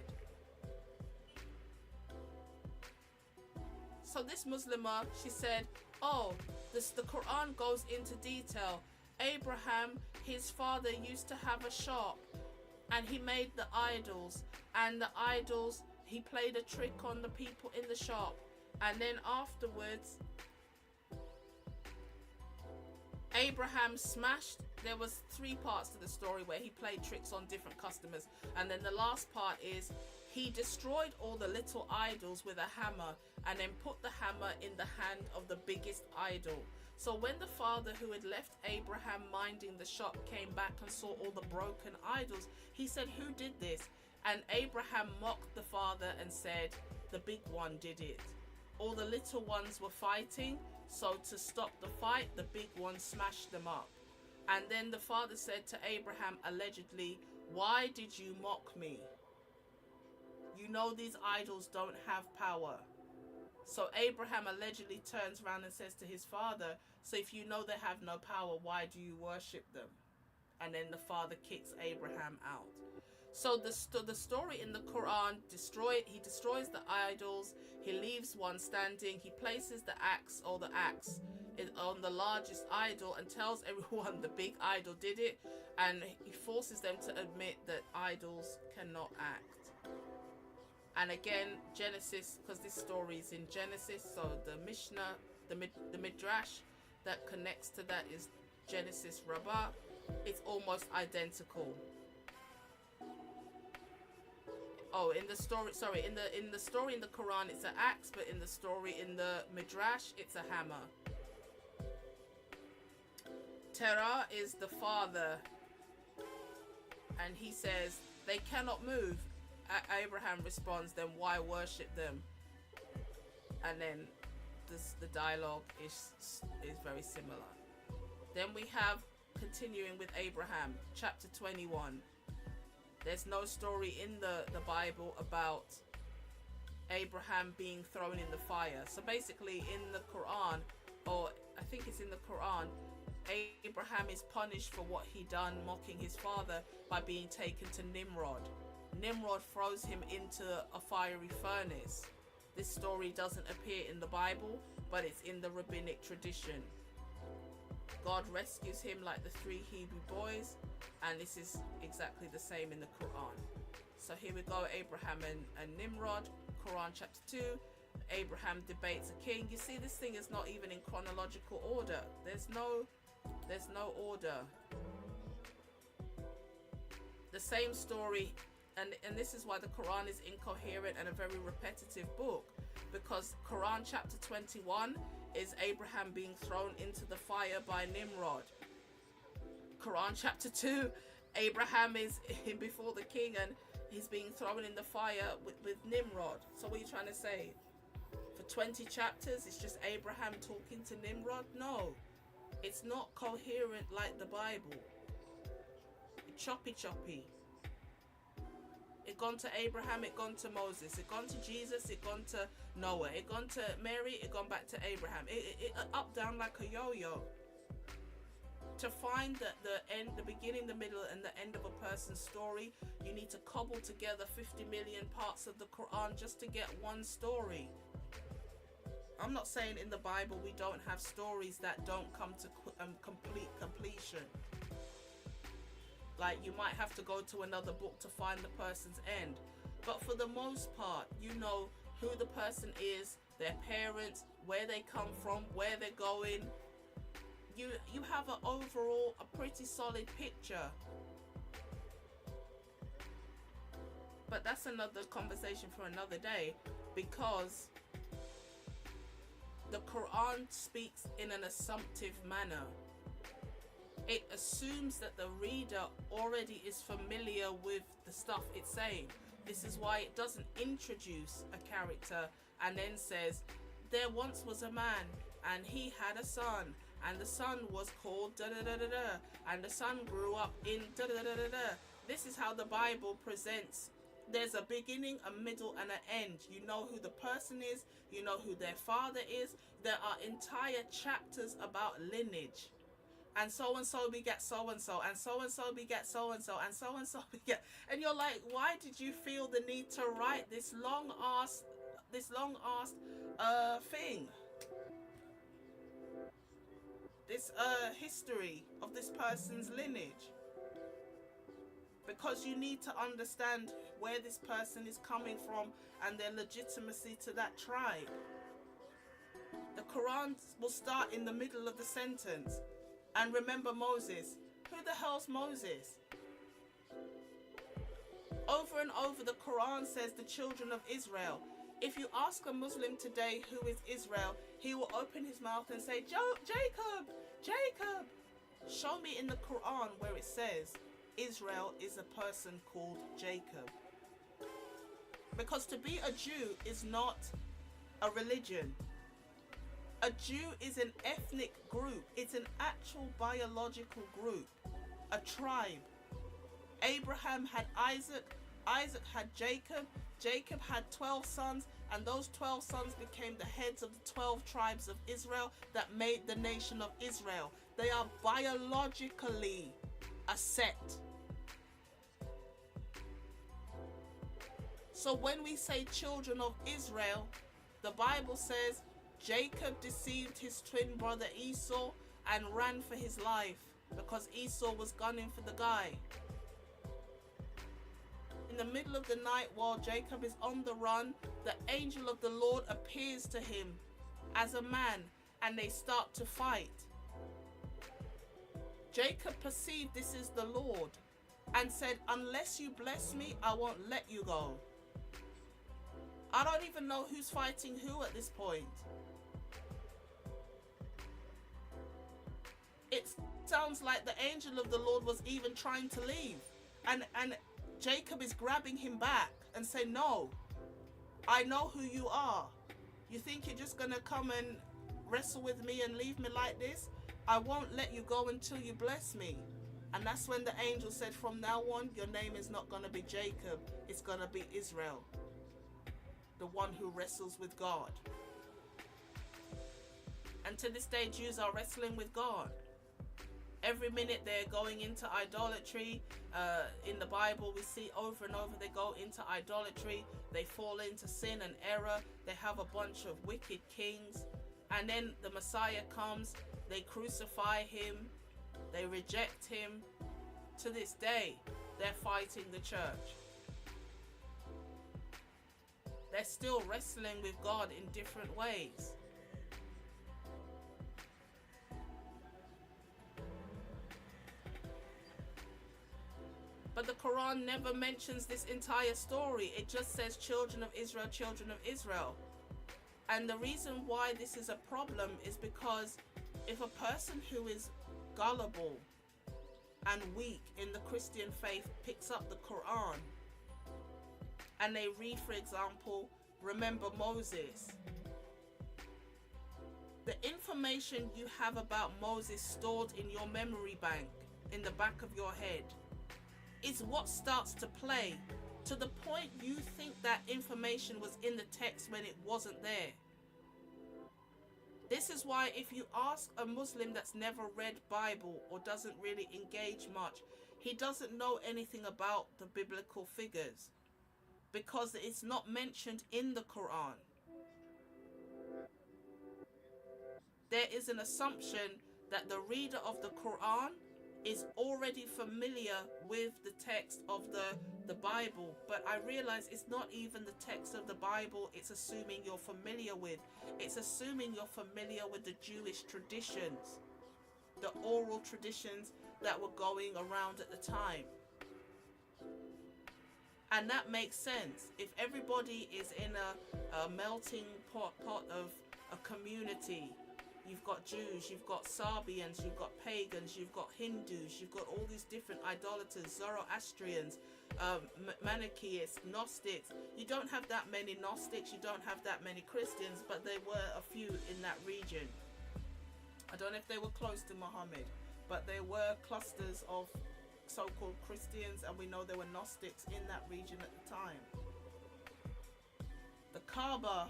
So this Muslimah, she said, oh, the Quran goes into detail. Abraham, his father, used to have a shop and he made the idols, and the idols, he played a trick on the people in the shop, and then afterwards Abraham smashed. There was 3 parts to the story where he played tricks on different customers, and then the last part is he destroyed all the little idols with a hammer and then put the hammer in the hand of the biggest idol. So when the father who had left Abraham minding the shop came back and saw all the broken idols, he said, who did this? And Abraham mocked the father and said, the big one did it. All the little ones were fighting, so to stop the fight, the big one smashed them up. And then the father said to Abraham, allegedly, why did you mock me? You know these idols don't have power. So Abraham allegedly turns around and says to his father, so if you know they have no power, why do you worship them? And then the father kicks Abraham out. So the story in the Quran, he destroys the idols, he leaves one standing, he places the axe on the largest idol and tells everyone the big idol did it, and he forces them to admit that idols cannot act. And again, Genesis, because this story is in Genesis, so the Mishnah, the Midrash that connects to that is Genesis Rabbah. It's almost identical. Oh, in the story in the Quran it's an axe, but in the story in the Midrash it's a hammer. Terah is the father, and he says they cannot move. Abraham responds, then why worship them? And then the dialogue is very similar. Then we have, continuing with Abraham, chapter 21. There's no story in the Bible about Abraham being thrown in the fire. So basically in the Quran, or I think it's in the Quran, Abraham is punished for what he done, mocking his father, by being taken to Nimrod. Nimrod throws him into a fiery furnace. This story doesn't appear in the Bible, but it's in the rabbinic tradition. God rescues him like the 3 Hebrew boys, and this is exactly the same in the Quran. So here we go, Abraham and Nimrod, Quran chapter 2. Abraham debates a king. You see, this thing is not even in chronological order. There's no order. The same story, and this is why the Quran is incoherent and a very repetitive book, because Quran chapter 21 is Abraham being thrown into the fire by Nimrod. Quran chapter 2 Abraham is in before the king and he's being thrown in the fire with Nimrod. So what are you trying to say? For 20 chapters, it's just Abraham talking to Nimrod? No, it's not coherent like the Bible. It's choppy. It gone to Abraham, it gone to Moses, it gone to Jesus, it gone to Noah, it gone to Mary, it gone back to Abraham. It up down like a yo-yo. To find the end, the beginning, the middle, and the end of a person's story, you need to cobble together 50 million parts of the Quran just to get one story. I'm not saying in the Bible we don't have stories that don't come to completion. Like, you might have to go to another book to find the person's end. But for the most part, you know who the person is, their parents, where they come from, where they're going. You have a pretty solid picture. But that's another conversation for another day, because the Quran speaks in an assumptive manner. It assumes that the reader already is familiar with the stuff it's saying. This is why it doesn't introduce a character and then says, there once was a man and he had a son, and the son was called da da da da da, and the son grew up in da da da da da. This is how the Bible presents. There's a beginning, a middle, and an end. You know who the person is, you know who their father is. There are entire chapters about lineage. And so begat so and so begat so and so begat. And you're like, why did you feel the need to write this long ass thing? This history of this person's lineage, because you need to understand where this person is coming from and their legitimacy to that tribe. The Quran will start in the middle of the sentence. And remember Moses. Who the hell's Moses? Over and over the Quran says the children of Israel. If you ask a Muslim today who is Israel, he will open his mouth and say, Jacob. Show me in the Quran where it says Israel is a person called Jacob. Because to be a Jew is not a religion. A Jew is an ethnic group. It's an actual biological group, a tribe. Abraham had Isaac, Isaac had Jacob, Jacob had 12 sons, and those 12 sons became the heads of the 12 tribes of Israel that made the nation of Israel. They are biologically a set. So when we say children of Israel, the Bible says Jacob deceived his twin brother Esau and ran for his life because Esau was gunning for the guy. In the middle of the night, while Jacob is on the run, the angel of the Lord appears to him as a man, and they start to fight. Jacob perceived this is the Lord and said, unless you bless me, I won't let you go. I don't even know who's fighting who at this point. It sounds like the angel of the Lord was even trying to leave. And Jacob is grabbing him back and saying, no, I know who you are. You think you're just going to come and wrestle with me and leave me like this? I won't let you go until you bless me. And that's when the angel said, from now on, your name is not going to be Jacob. It's going to be Israel, the one who wrestles with God. And to this day, Jews are wrestling with God. Every minute they're going into idolatry. In the Bible, we see over and over they go into idolatry. They fall into sin and error. They have a bunch of wicked kings. And then the Messiah comes. They crucify him. They reject him. To this day, they're fighting the church. They're still wrestling with God in different ways. But the Quran never mentions this entire story. It just says children of Israel, children of Israel. And the reason why this is a problem is because if a person who is gullible and weak in the Christian faith picks up the Quran and they read, for example, remember Moses. The information you have about Moses stored in your memory bank, in the back of your head, is what starts to play to the point you think that information was in the text when it wasn't there. This is why if you ask a Muslim that's never read Bible or doesn't really engage much, he doesn't know anything about the biblical figures because it's not mentioned in the Quran. There is an assumption that the reader of the Quran is already familiar with the text of the Bible, but I realize it's not even the text of the Bible it's assuming you're familiar with. It's assuming you're familiar with the Jewish traditions, the oral traditions that were going around at the time. And that makes sense. If everybody is in a melting pot of a community, you've got Jews, you've got Sabians, you've got pagans, you've got Hindus, you've got all these different idolaters, Zoroastrians, Manichaeists, Gnostics. You don't have that many Gnostics, you don't have that many Christians, but there were a few in that region. I don't know if they were close to Muhammad, but there were clusters of so-called Christians, and we know there were Gnostics in that region at the time. The Kaaba,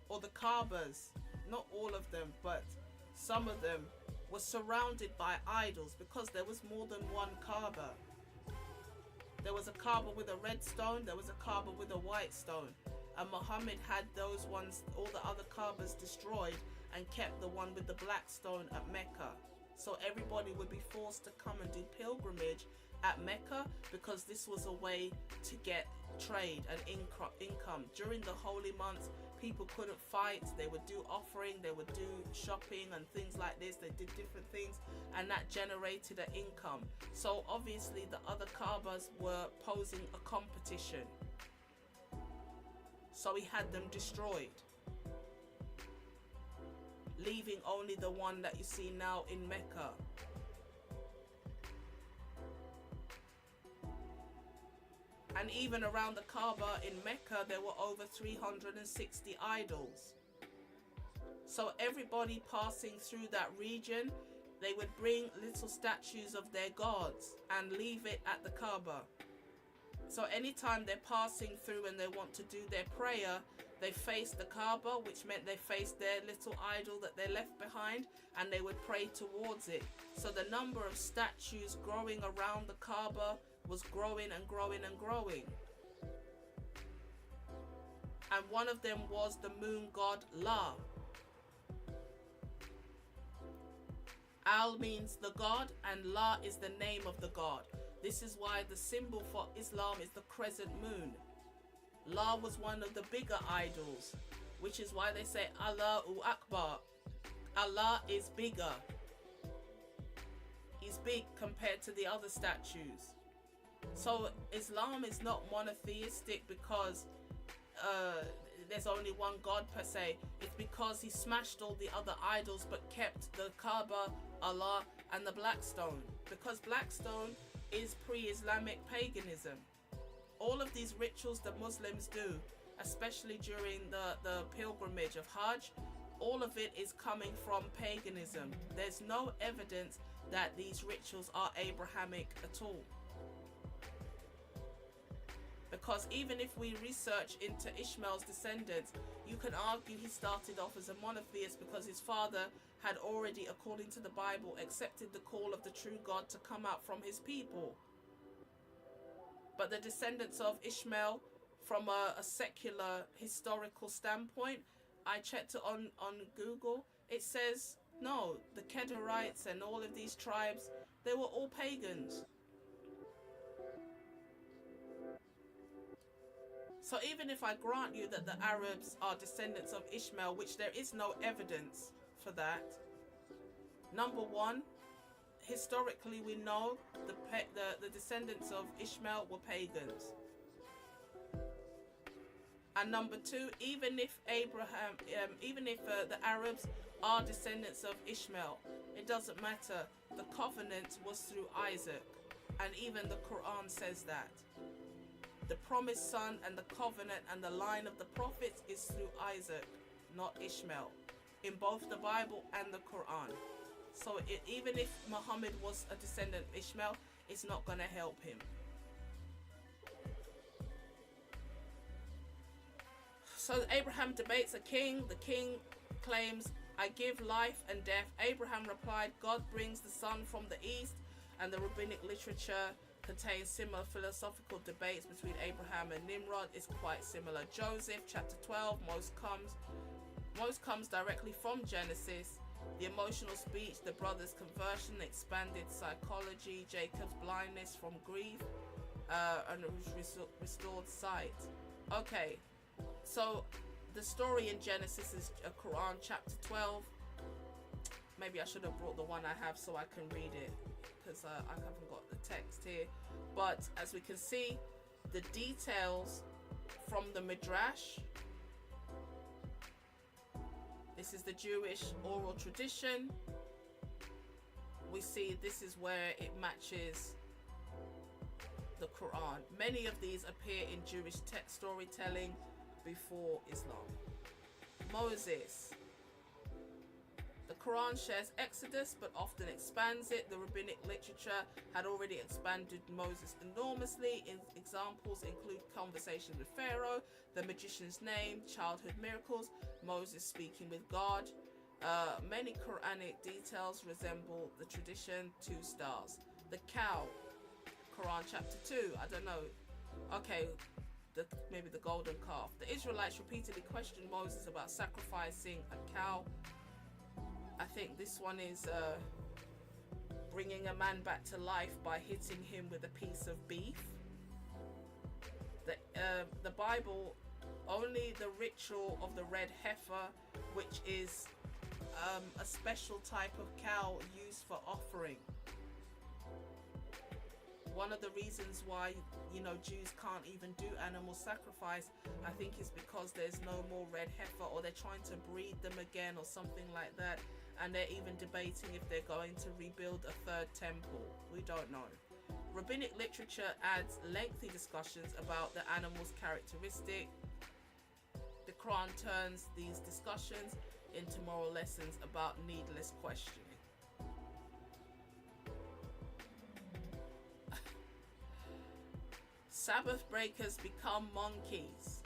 or the Kaabas, not all of them, but some of them were surrounded by idols because there was more than one Kaaba. There was a Kaaba with a red stone, there was a Kaaba with a white stone, and Muhammad had those ones, all the other Kaabas destroyed, and kept the one with the black stone at Mecca. So everybody would be forced to come and do pilgrimage at Mecca because this was a way to get trade and income. During the holy months, people couldn't fight, they would do offering, they would do shopping and things like this, they did different things, and that generated an income. So obviously the other Kaabas were posing a competition, so he had them destroyed, leaving only the one that you see now in Mecca. And even around the Kaaba in Mecca, there were over 360 idols. So everybody passing through that region, they would bring little statues of their gods and leave it at the Kaaba. So anytime they're passing through and they want to do their prayer, they face the Kaaba, which meant they faced their little idol that they left behind, and they would pray towards it. So the number of statues growing around the Kaaba was growing and growing and growing. And one of them was the moon god La. Al means the god and La is the name of the god. This is why the symbol for Islam is the crescent moon. La was one of the bigger idols, which is why they say Allahu Akbar. Allah is bigger. He's big compared to the other statues. So Islam is not monotheistic because there's only one God per se. It's because he smashed all the other idols but kept the Kaaba, Allah, and the black stone. Because black stone is pre-Islamic paganism. All of these rituals that Muslims do, especially during the pilgrimage of Hajj, all of it is coming from paganism. There's no evidence that these rituals are Abrahamic at all. Because even if we research into Ishmael's descendants, you can argue he started off as a monotheist because his father had already, according to the Bible, accepted the call of the true God to come out from his people. But the descendants of Ishmael, from a secular historical standpoint, I checked it on Google, it says, no, the Kedarites and all of these tribes, they were all pagans. So even if I grant you that the Arabs are descendants of Ishmael, which there is no evidence for that, number one, historically we know the descendants of Ishmael were pagans. And number two, even if the Arabs are descendants of Ishmael, it doesn't matter. The covenant was through Isaac. And even the Quran says that. The promised son and the covenant and the line of the prophets is through Isaac, not Ishmael, in both the Bible and the Quran. So even if Muhammad was a descendant of Ishmael, it's not going to help him. So Abraham debates a king. The king claims, I give life and death. Abraham replied, God brings the sun from the east. And the rabbinic literature contains similar philosophical debates between Abraham and Nimrod. It's quite similar. Joseph, chapter 12, most comes directly from Genesis. The emotional speech, the brothers' conversion, expanded psychology, Jacob's blindness from grief, and restored sight. Okay, so the story in Genesis is Quran chapter 12. Maybe I should have brought the one I have so I can read it, because I haven't got the text here. But as we can see, the details from the Midrash. This is the Jewish oral tradition. We see this is where it matches the Quran. Many of these appear in Jewish text storytelling before Islam. Moses. The Quran shares Exodus but often expands it. The rabbinic literature had already expanded Moses enormously. Examples include conversation with Pharaoh, the magician's name, childhood miracles, Moses speaking with God. Many Quranic details resemble the tradition. 2 stars. The cow, Quran chapter 2. I don't know. Okay, maybe the golden calf. The Israelites repeatedly questioned Moses about sacrificing a cow. I think this one is bringing a man back to life by hitting him with a piece of beef. The Bible, only the ritual of the red heifer, which is a special type of cow used for offering. One of the reasons why, Jews can't even do animal sacrifice, I think, is because there's no more red heifer, or they're trying to breed them again or something like that. And they're even debating if they're going to rebuild a 3rd temple. We don't know. Rabbinic literature adds lengthy discussions about the animal's characteristic. The Quran turns these discussions into moral lessons about needless questioning. Sabbath breakers become monkeys.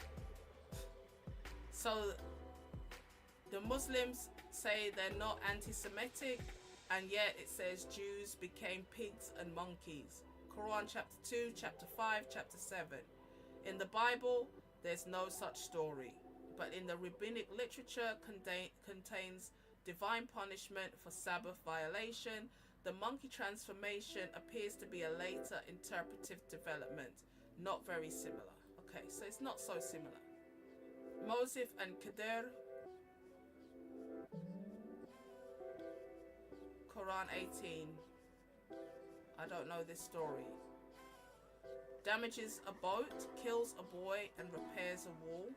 So the Muslims say they're not anti-Semitic, and yet it says Jews became pigs and monkeys. Quran chapter 2, chapter 5, chapter 7. In the Bible, there's no such story, but in the rabbinic literature contains divine punishment for Sabbath violation. The monkey transformation appears to be a later interpretive development, not very similar. Okay, so it's not so similar. Moses and Khidr, Quran 18. I don't know this story. Damages a boat, kills a boy, and repairs a wall.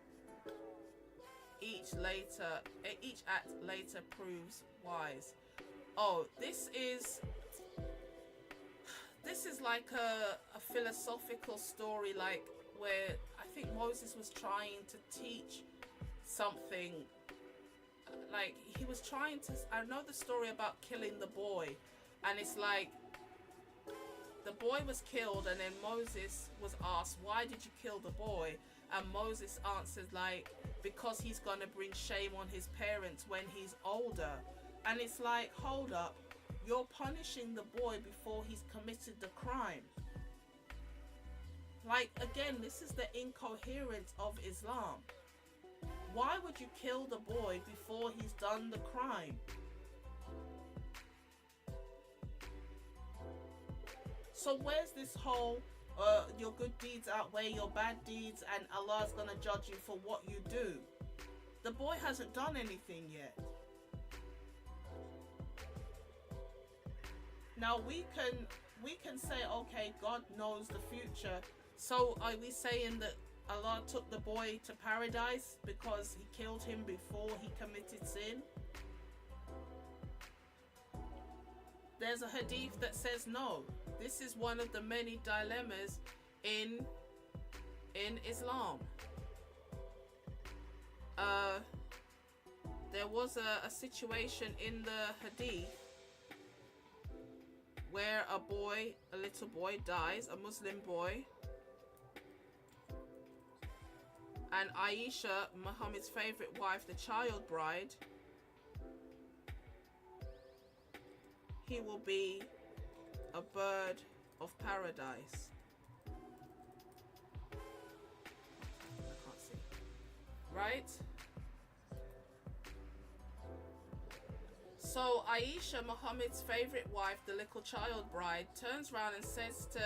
Each act later proves wise. Oh, this is like a philosophical story, like where I think Moses was trying to teach something. Like he was trying to, I know the story about killing the boy, and it's like the boy was killed, and then Moses was asked, why did you kill the boy? And Moses answered, like, because he's gonna bring shame on his parents when he's older. And it's like, hold up, you're punishing the boy before he's committed the crime. Like, again, this is the incoherence of Islam. Why would you kill the boy before he's done the crime? So where's this whole your good deeds outweigh your bad deeds and Allah's gonna judge you for what you do? The boy hasn't done anything yet. Now we can say, okay, God knows the future. So are we saying that Allah took the boy to paradise because he killed him before he committed sin? There's a hadith that says no. This is one of the many dilemmas in Islam. There was a situation in the Hadith where a little boy dies, a Muslim boy, and Aisha, Muhammad's favorite wife, the child bride, he will be a bird of paradise. I can't see. Right? So Aisha, Muhammad's favorite wife, the little child bride, turns around and says to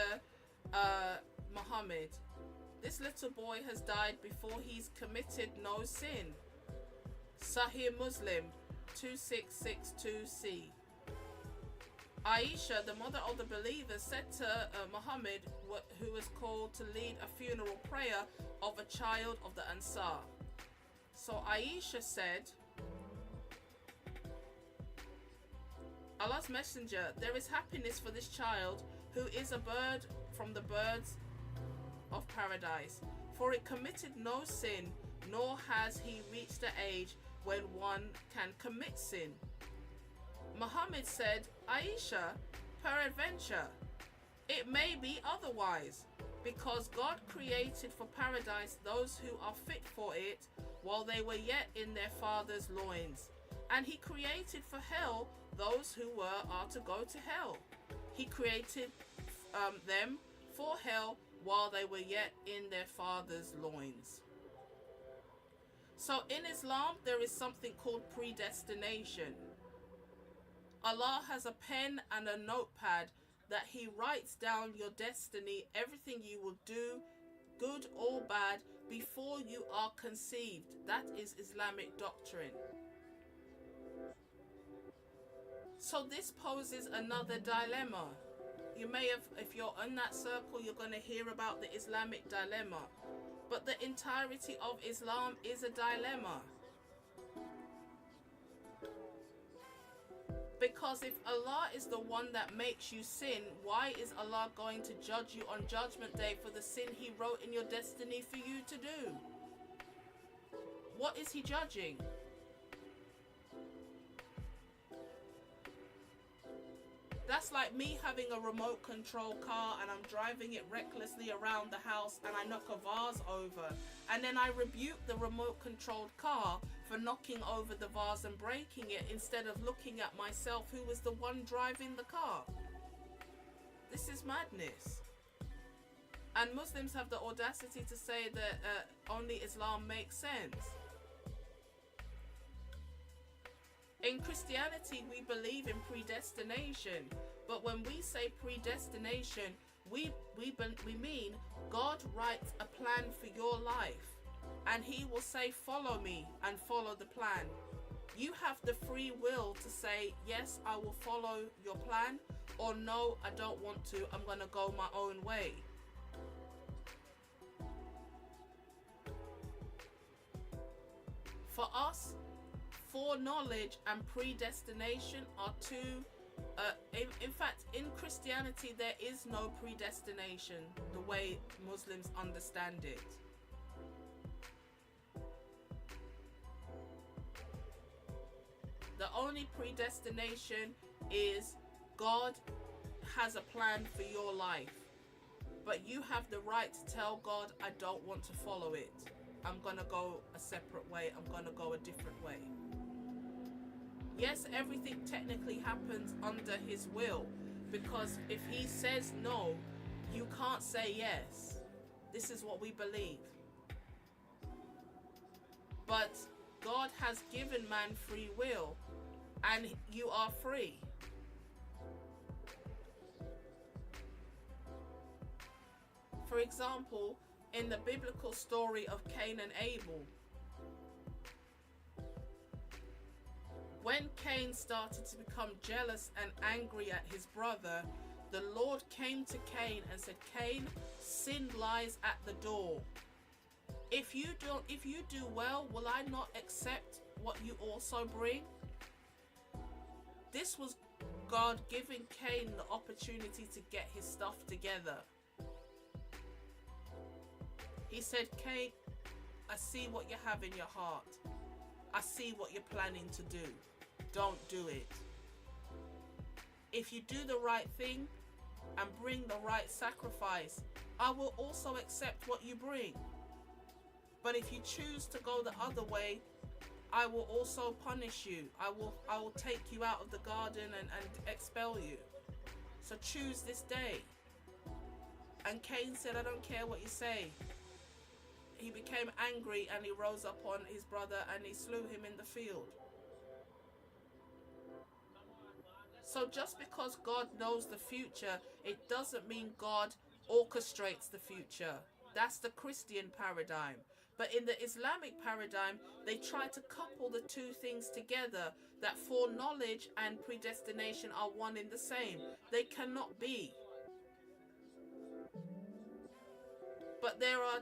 Muhammad, this little boy has died before he's committed no sin. Sahih Muslim 2662c. Aisha, the mother of the believers, said to Muhammad, who was called to lead a funeral prayer of a child of the Ansar. So Aisha said, Allah's Messenger, there is happiness for this child who is a bird from the birds of paradise, for it committed no sin, nor has he reached the age when one can commit sin. Muhammad said, Aisha, peradventure, it may be otherwise, because God created for paradise those who are fit for it while they were yet in their father's loins, and he created for hell those who are to go to hell. He created them for hell while they were yet in their father's loins. So in Islam, there is something called predestination. Allah has a pen and a notepad that he writes down your destiny, everything you will do, good or bad, before you are conceived. That is Islamic doctrine. So this poses another dilemma. You may have, if you're in that circle, you're going to hear about the Islamic dilemma. But the entirety of Islam is a dilemma. Because if Allah is the one that makes you sin, why is Allah going to judge you on Judgment Day for the sin he wrote in your destiny for you to do? What is he judging? That's like me having a remote control car and I'm driving it recklessly around the house and I knock a vase over, and then I rebuke the remote controlled car for knocking over the vase and breaking it, instead of looking at myself, who was the one driving the car. This is madness. And Muslims have the audacity to say that only Islam makes sense. In Christianity, we believe in predestination, but when we say predestination, we mean God writes a plan for your life, and he will say, follow me, and follow the plan. You have the free will to say, yes, I will follow your plan, or no, I don't want to, I'm going to go my own way. For us, foreknowledge and predestination are two. In fact, in Christianity, there is no predestination the way Muslims understand it. The only predestination is God has a plan for your life, but you have the right to tell God, I don't want to follow it. I'm going to go a separate way. I'm going to go a different way. Yes, everything technically happens under his will, because if he says no, you can't say yes. This is what we believe. But God has given man free will, and you are free. For example, in the biblical story of Cain and Abel, when Cain started to become jealous and angry at his brother, the Lord came to Cain and said, Cain, sin lies at the door. If you do well, will I not accept what you also bring? This was God giving Cain the opportunity to get his stuff together. He said, Cain, I see what you have in your heart. I see what you're planning to do. Don't do it. If you do the right thing and bring the right sacrifice, I will also accept what you bring. But if you choose to go the other way, I will also punish you. I will take you out of the garden and expel you. So choose this day. And Cain said, I don't care what you say. He became angry and he rose up on his brother and he slew him in the field. So just because God knows the future, it doesn't mean God orchestrates the future. That's the Christian paradigm. But in the Islamic paradigm, they try to couple the two things together, that foreknowledge and predestination are one in the same. They cannot be. But there are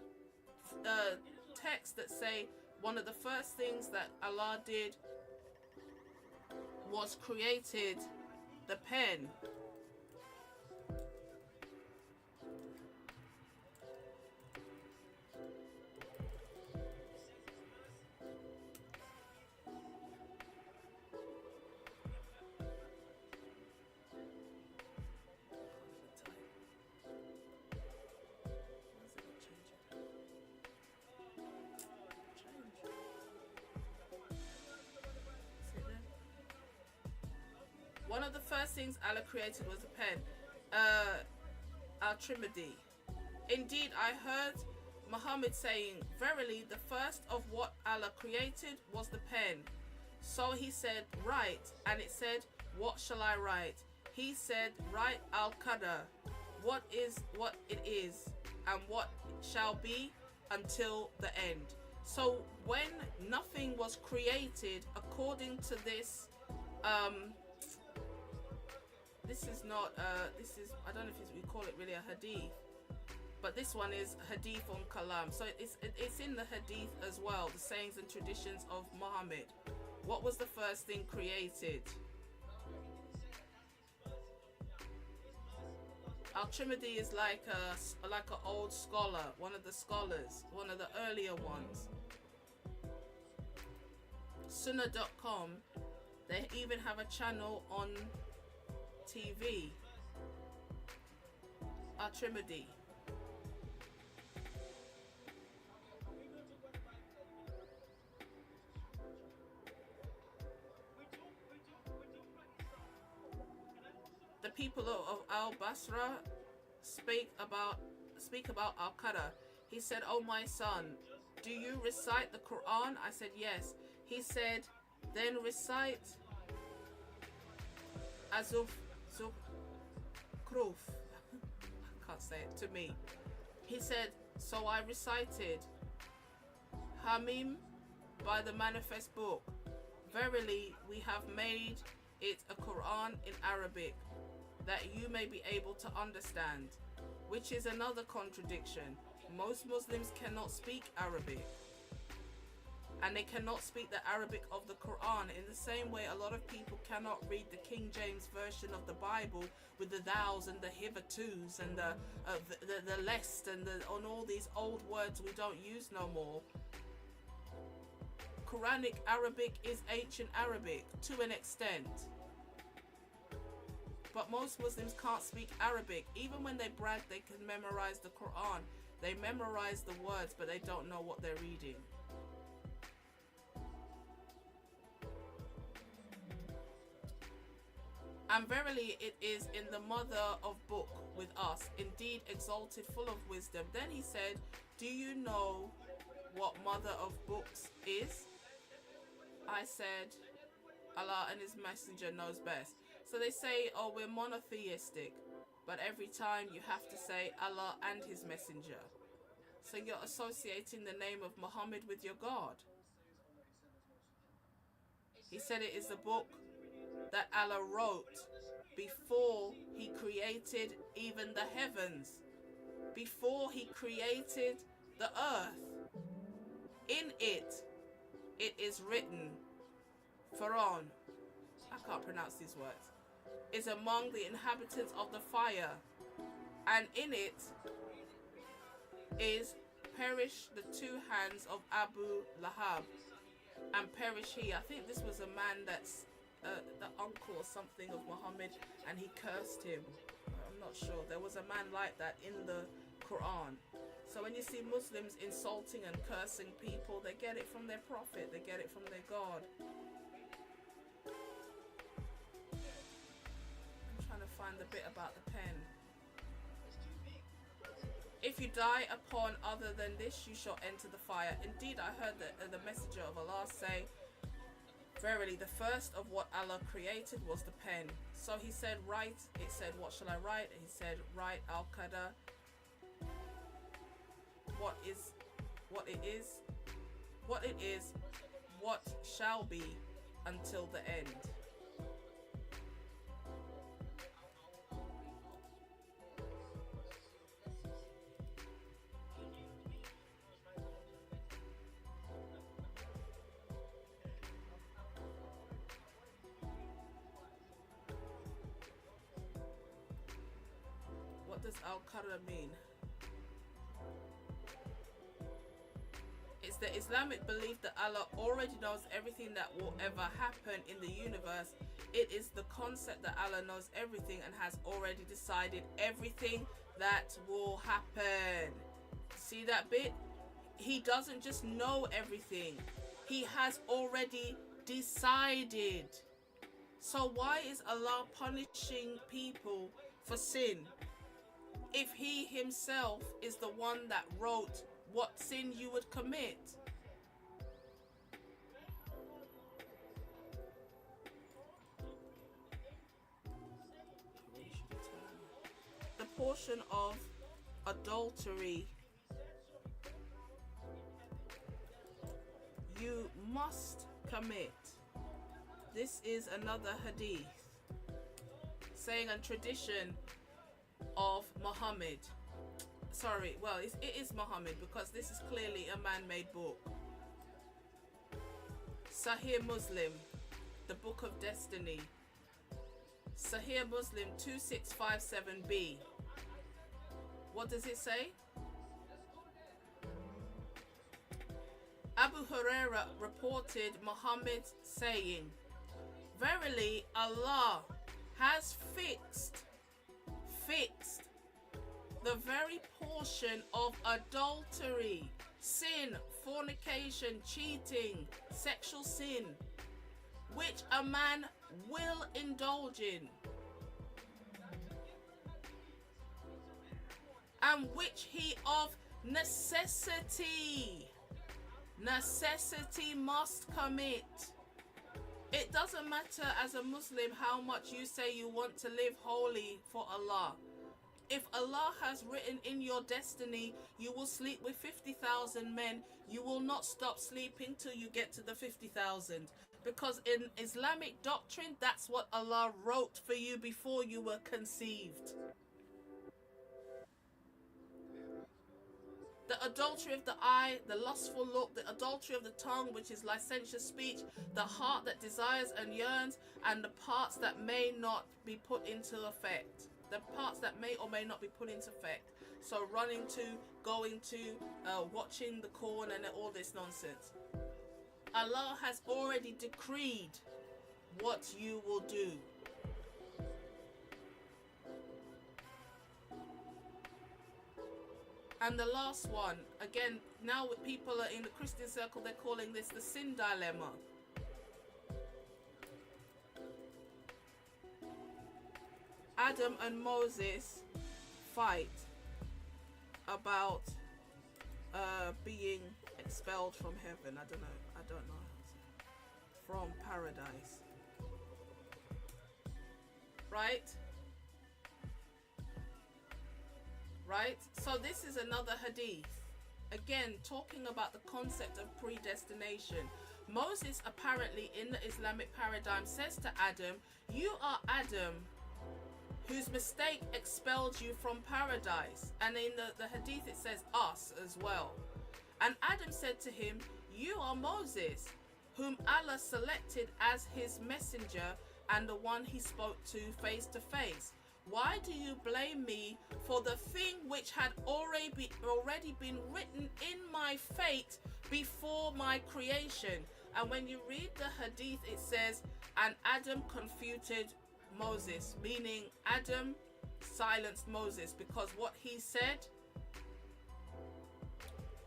texts that say one of the first things that Allah did was created the pen. One of the first things Allah created was a pen, al-Trimidi. Indeed, I heard Muhammad saying, verily, the first of what Allah created was the pen. So he said, write. And it said, what shall I write? He said, write al-Qadar, what is what it is, and what shall be until the end. So when nothing was created according to this, this is not, this is, I don't know if we call it really a hadith, but this one is hadith on kalam. So it's in the hadith as well, the sayings and traditions of Muhammad. What was the first thing created? Al-Trimidi is like an old scholar, one of the scholars, one of the earlier ones. Sunnah.com, they even have a channel on TV. Al-Trimidi. The people of Al-Basra speak about Al-Qadar. He said, oh my son, do you recite the Quran? I said, yes. He said, then recite Azuf Kruf. I can't say it, to me. He said, so I recited Hamim by the Manifest Book. Verily, we have made it a Quran in Arabic, that you may be able to understand, which is another contradiction. Most Muslims cannot speak Arabic, and they cannot speak the Arabic of the Quran in the same way a lot of people cannot read the King James version of the Bible with the thous and the hithertos and the lest and all these old words we don't use no more. Quranic Arabic is ancient Arabic to an extent. But most Muslims can't speak Arabic. Even when they brag they can memorize the Quran, they memorize the words, but they don't know what they're reading. And verily it is in the mother of book with us, indeed exalted, full of wisdom. Then he said, do you know what mother of books is? I said, Allah and his messenger knows best. So they say, oh, we're monotheistic, but every time you have to say Allah and his messenger. So you're associating the name of Muhammad with your God. He said it is a book that Allah wrote before he created even the heavens, before he created the earth. In it is written, Quran. I can't pronounce these words. is among the inhabitants of the fire, and in it is perish the two hands of Abu Lahab, and perish he. I think this was a man that's the uncle or something of Muhammad, and he cursed him. I'm not sure. There was a man like that in the Quran. So when you see Muslims insulting and cursing people, they get it from their prophet, they get it from their God. I'm trying to find the bit about the pen. If you die upon other than this, you shall enter the fire. Indeed, I heard the messenger of Allah say, verily, the first of what Allah created was the pen. So he said, write. It said, what shall I write? He said, write al-qadar. What it is, what shall be until the end. What does al-qadar mean? It's the Islamic belief that Allah already knows everything that will ever happen in the universe. It is the concept that Allah knows everything and has already decided everything that will happen. See that bit? He doesn't just know everything. He has already decided. So why is Allah punishing people for sin if He Himself is the one that wrote what sin you would commit? The portion of adultery you must commit. This is another hadith, saying a tradition of Muhammad. Sorry, well, it is Muhammad, because this is clearly a man-made book. Sahih Muslim, the Book of Destiny. Sahih Muslim 2657b. What does it say? Abu Huraira reported Muhammad saying, verily Allah has fixed the very portion of adultery, sin, fornication, cheating, sexual sin, which a man will indulge in, and which he of necessity must commit. It doesn't matter as a Muslim how much you say you want to live holy for Allah. If Allah has written in your destiny you will sleep with 50,000 men, you will not stop sleeping till you get to the 50,000. Because in Islamic doctrine, that's what Allah wrote for you before you were conceived. The adultery of the eye, the lustful look, the adultery of the tongue, which is licentious speech, the heart that desires and yearns, and the parts that may not be put into effect. The parts that may or may not be put into effect. So running to, going to, watching the corn and all this nonsense. Allah has already decreed what you will do. And the last one, again, now people are in the Christian circle, they're calling this the sin dilemma. Adam and Moses fight about being expelled from heaven. I don't know. From paradise. Right? So this is another hadith. Again, talking about the concept of predestination. Moses apparently in the Islamic paradigm says to Adam, you are Adam, whose mistake expelled you from paradise. And in the hadith it says us as well. And Adam said to him, you are Moses, whom Allah selected as his messenger and the one he spoke to face to face. Why do you blame me for the thing which had already been written in my fate before my creation? And when you read the hadith, it says, and Adam confuted Moses, meaning Adam silenced Moses because what he said,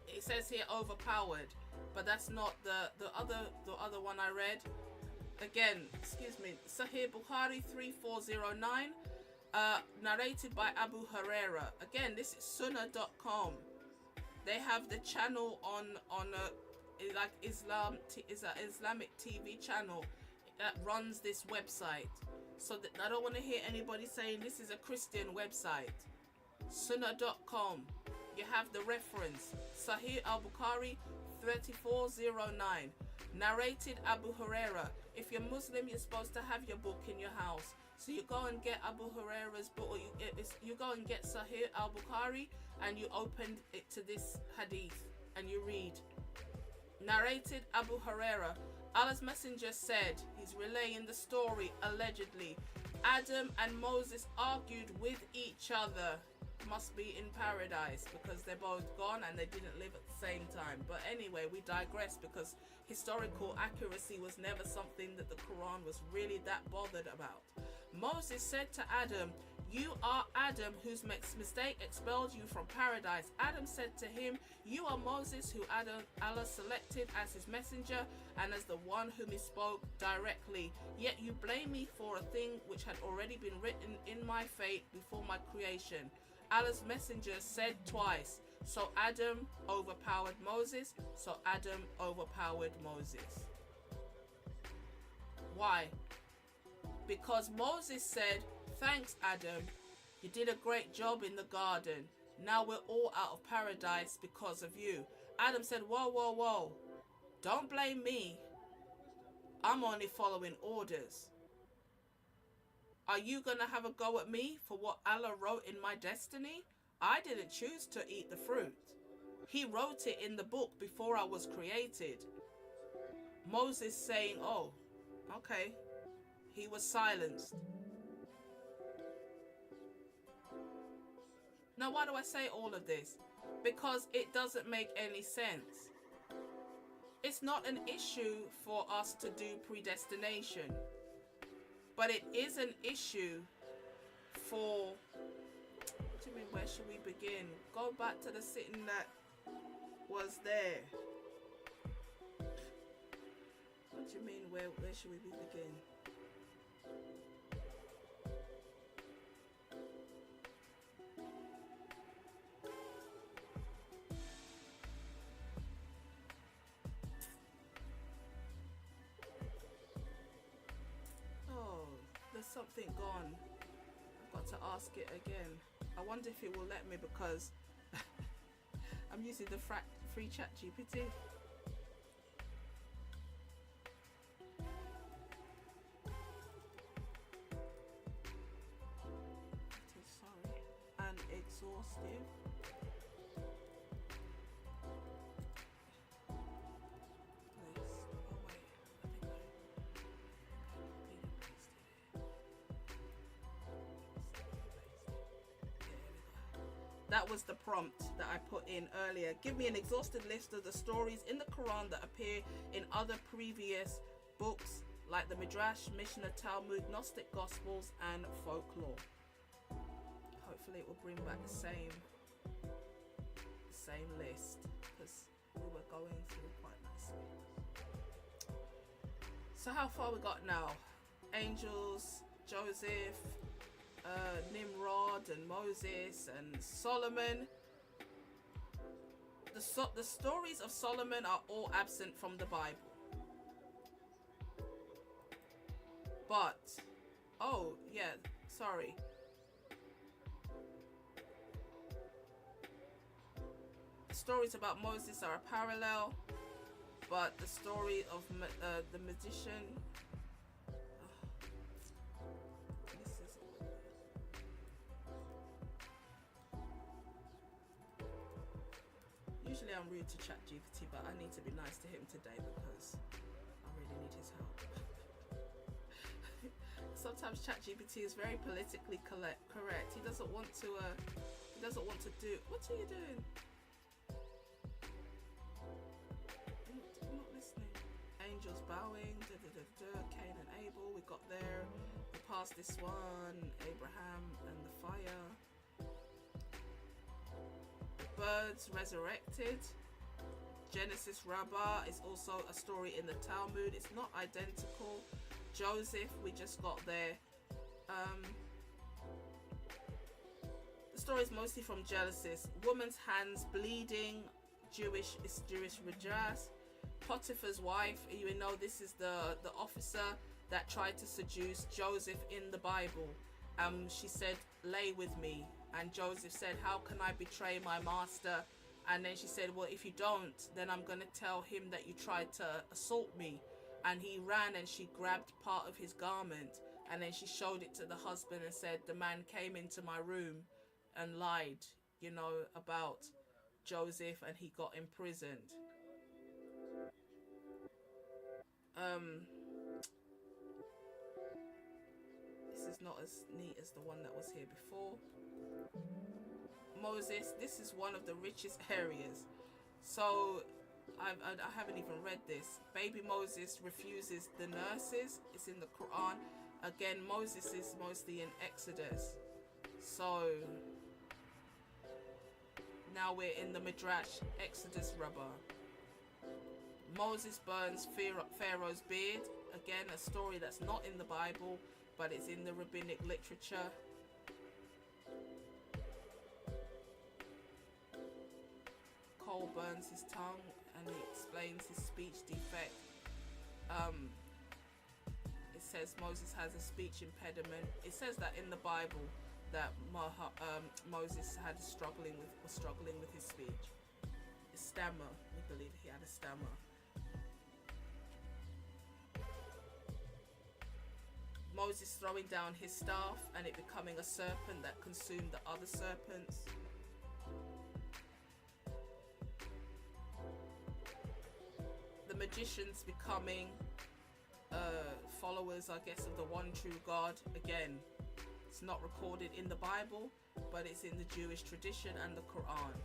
it says here overpowered, but that's not the other one I read. Again, excuse me, Sahih Bukhari 3409, narrated by Abu Huraira. Again, this is sunnah.com. They have the channel on like Islam is an Islamic TV channel that runs this website. So that I don't want to hear anybody saying this is a Christian website. Sunnah.com. You have the reference. Sahih al-Bukhari 3409. Narrated Abu Huraira. If you're Muslim, you're supposed to have your book in your house. So you go and get Abu Huraira's book, or you go and get Sahih al-Bukhari, and you open it to this hadith and you read. Narrated Abu Huraira. Allah's messenger said, he's relaying the story, allegedly, Adam and Moses argued with each other. Must be in paradise because they're both gone and they didn't live at the same time. But anyway, we digress because historical accuracy was never something that the Quran was really that bothered about. Moses said to Adam, you are Adam, whose mistake expelled you from paradise. Adam said to him, you are Moses, who Allah selected as his messenger and as the one whom he spoke directly. Yet you blame me for a thing which had already been written in my fate before my creation. Allah's messenger said twice, so Adam overpowered Moses, so Adam overpowered Moses. Why? Because Moses said, thanks Adam, you did a great job in the garden. Now we're all out of paradise because of you. Adam said, whoa, whoa, whoa. Don't blame me. I'm only following orders. Are you going to have a go at me for what Allah wrote in my destiny? I didn't choose to eat the fruit. He wrote it in the book before I was created. Moses saying, oh, okay. He was silenced. Now, why do I say all of this? Because it doesn't make any sense. It's not an issue for us to do predestination, but it is an issue for, what do you mean, where should we begin? Go back to the sitting that was there. What do you mean, where should we begin? Something gone. I've got to ask it again. I wonder if it will let me because I'm using the free chat GPT. Sorry. And exhaustive. That was the prompt that I put in earlier. Give me an exhaustive list of the stories in the Quran that appear in other previous books like the Midrash, Mishnah, Talmud, Gnostic Gospels, and folklore. Hopefully it will bring back the same list because we were going through quite nicely. So how far we got now? Angels, Joseph, Nimrod and Moses and Solomon. The stories of Solomon are all absent from the Bible. But, oh yeah, sorry. The stories about Moses are a parallel, but the story of the magician. Usually I'm rude to ChatGPT, but I need to be nice to him today because I really need his help. sometimes ChatGPT is very politically correct. He doesn't want to. He doesn't want to do. What are you doing? I'm not listening. Angels bowing. Cain and Abel. We got there. We passed this one. Abraham and the fire. The birds resurrected. Genesis Rabbah is also a story in the Talmud. It's not identical. Joseph, we just got there. The story is mostly from Genesis. Woman's hands bleeding. Jewish Midrash. Potiphar's wife. You know, this is the officer that tried to seduce Joseph in the Bible. She said, "Lay with me." And Joseph said, "How can I betray my master?" And then she said, "Well, if you don't, then I'm going to tell him that you tried to assault me." And he ran and she grabbed part of his garment. And then she showed it to the husband and said, "The man came into my room and lied, you know, about Joseph, and he got imprisoned." This is not as neat as the one that was here before. Moses, this is one of the richest areas. So I haven't even read this. Baby Moses refuses the nurses. It's in the Quran. Again, Moses is mostly in Exodus. So now we're in the Midrash, Exodus Rabbah. Moses burns Pharaoh's beard. Again, a story that's not in the Bible, but it's in the rabbinic literature. Cole burns his tongue and he explains his speech defect. It says Moses has a speech impediment. It says that in the Bible that Moses was struggling with his speech. His stammer. We believe he had a stammer. Moses throwing down his staff and it becoming a serpent that consumed the other serpents. The magicians becoming followers, I guess, of the one true God. Again, it's not recorded in the Bible, but it's in the Jewish tradition and the Quran.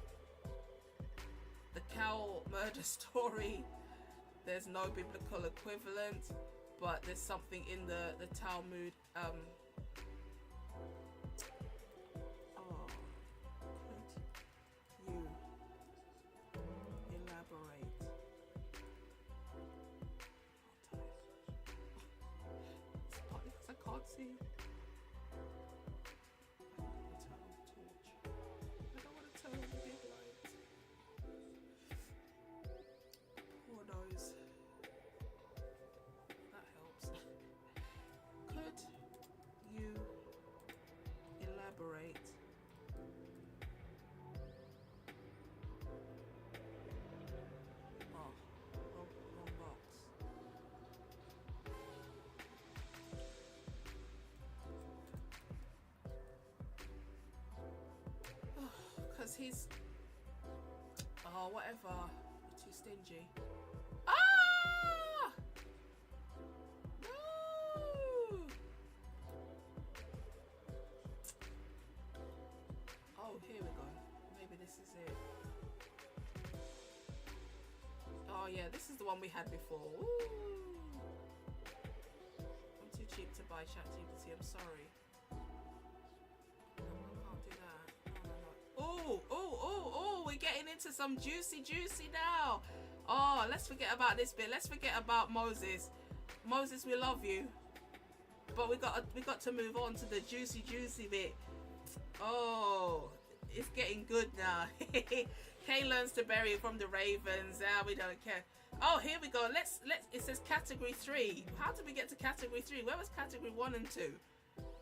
The cow murder story, there's no biblical equivalent, but there's something in the Talmud. Could you elaborate? It's partly because I can't see. I don't want to turn on the big lights. Poor nose. That helps. Could you elaborate? Oh, wrong box. Because he's... Oh, whatever. You're too stingy. Ah! No! Oh, here we go. Maybe this is it. Oh, yeah, this is the one we had before. Ooh. I'm too cheap to buy ChatGPT. I'm sorry. I can't do that. Oh, we're getting into some juicy now. Oh, let's forget about this bit. Let's forget about Moses. Moses, we love you, but we got to move on to the juicy bit. Oh, it's getting good now. Cain learns to bury from the ravens. We don't care. Oh, here we go. Let's. It says category 3. How did we get to category 3? Where was category 1 and 2?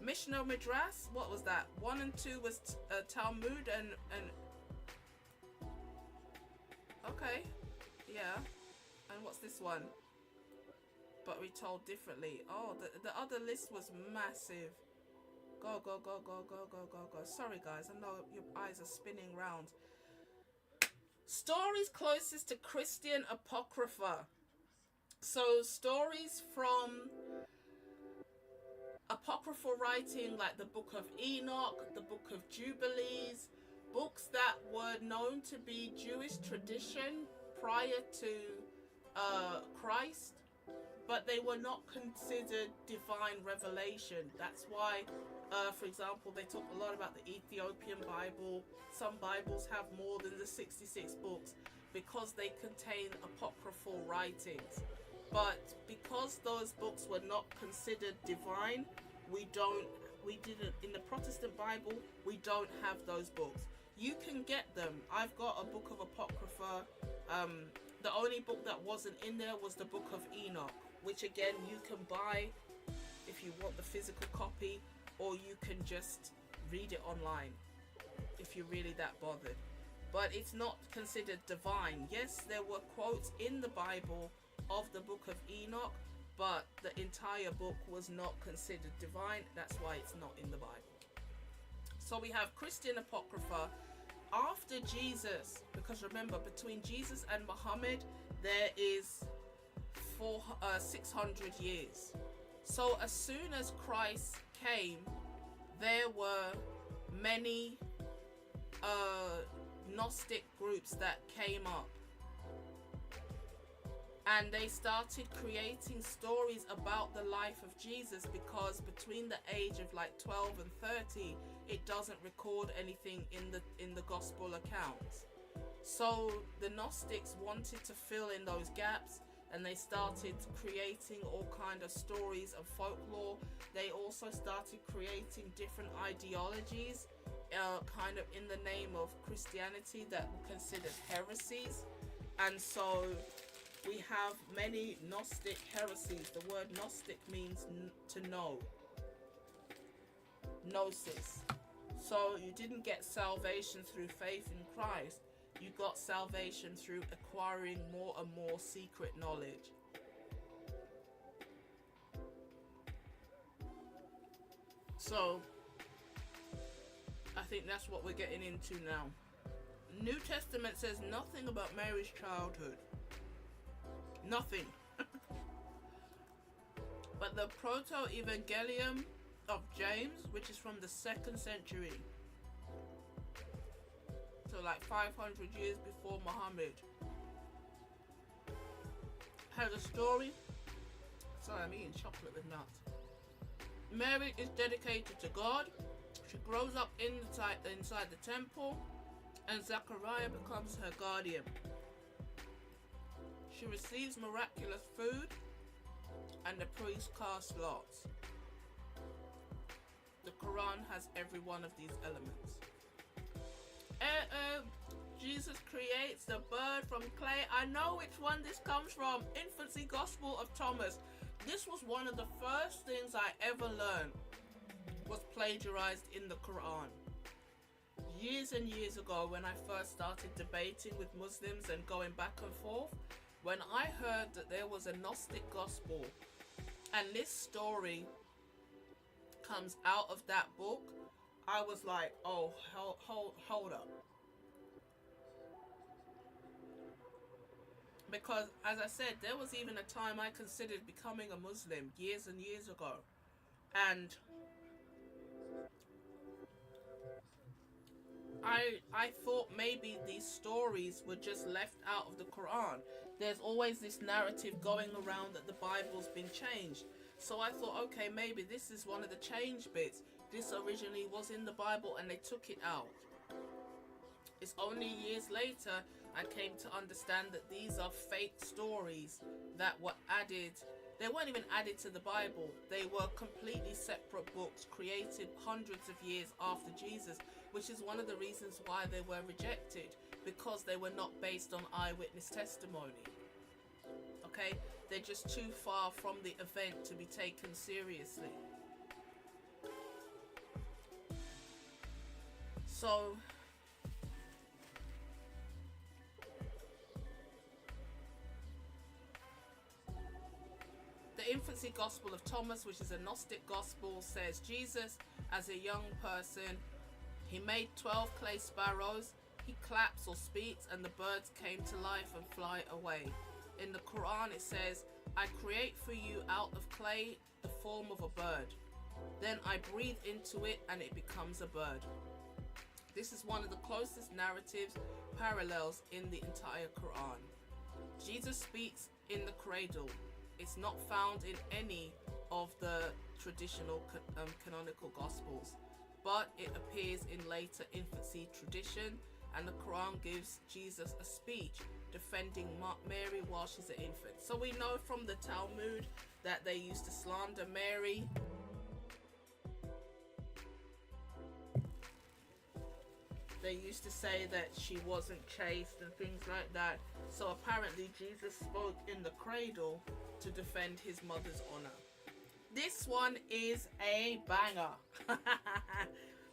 Mishnah Midrash. What was that? 1 and 2 was Talmud and. Okay, yeah. And what's this one? But we told differently. Oh, the other list was massive. Go. Sorry, guys. I know your eyes are spinning round. Stories closest to Christian Apocrypha. So stories from apocryphal writing like the Book of Enoch, the Book of Jubilees, books that were known to be Jewish tradition prior to Christ, but they were not considered divine revelation. That's why, for example, they talk a lot about the Ethiopian Bible. Some Bibles have more than the 66 books because they contain apocryphal writings. But because those books were not considered divine, we didn't, in the Protestant Bible, we don't have those books. You can get them. I've got a book of Apocrypha. The only book that wasn't in there was the Book of Enoch, which again you can buy if you want the physical copy, or you can just read it online if you're really that bothered. But it's not considered divine. Yes, there were quotes in the Bible of the Book of Enoch, but the entire book was not considered divine. That's why it's not in the Bible. So we have Christian Apocrypha after Jesus, because remember, between Jesus and Muhammad there is 600 years. So as soon as Christ came, there were many Gnostic groups that came up, and they started creating stories about the life of Jesus, because between the age of like 12 and 30 it doesn't record anything in the gospel accounts. So the Gnostics wanted to fill in those gaps, and they started creating all kind of stories and folklore. They also started creating different ideologies kind of in the name of Christianity that were considered heresies. And so we have many Gnostic heresies. The word Gnostic means to know, gnosis. So you didn't get salvation through faith in Christ. You got salvation through acquiring more and more secret knowledge. So I think that's what we're getting into now. New Testament says nothing about Mary's childhood. Nothing. But the Proto-Evangelium of James, which is from the 2nd century, so like 500 years before Muhammad, has a story. Sorry, I'm eating chocolate with nuts. Mary is dedicated to God. She grows up inside the temple, and Zechariah becomes her guardian. She receives miraculous food, and the priest casts lots. The Quran has every one of these elements. Jesus creates the bird from clay. I know which one this comes from. Infancy Gospel of Thomas. This was one of the first things I ever learned, was plagiarized in the Quran. Years and years ago, when I first started debating with Muslims and going back and forth, when I heard that there was a Gnostic Gospel and this story comes out of that book, I was like, oh, hold up. Because, as I said, there was even a time I considered becoming a Muslim years and years ago. And I thought maybe these stories were just left out of the Quran. There's always this narrative going around that the Bible's been changed. So I thought, okay, maybe this is one of the changed bits. This originally was in the Bible and they took it out. It's only years later I came to understand that these are fake stories that were added. They weren't even added to the Bible. They were completely separate books created hundreds of years after Jesus, which is one of the reasons why they were rejected, because they were not based on eyewitness testimony. Okay? They're just too far from the event to be taken seriously. So the Infancy Gospel of Thomas, which is a Gnostic Gospel, says Jesus, as a young person, he made 12 clay sparrows. He claps or speaks, and the birds came to life and fly away. In the Quran, it says, I create for you out of clay the form of a bird. Then I breathe into it and it becomes a bird. This is one of the closest narratives parallels in the entire Quran. Jesus speaks in the cradle. It's not found in any of the traditional canonical Gospels, but it appears in later infancy tradition, and the Quran gives Jesus a speech defending Mary while she's an infant. So we know from the Talmud that they used to slander Mary. They used to say that she wasn't chaste and things like that. So apparently Jesus spoke in the cradle to defend his mother's honor. This one is a banger.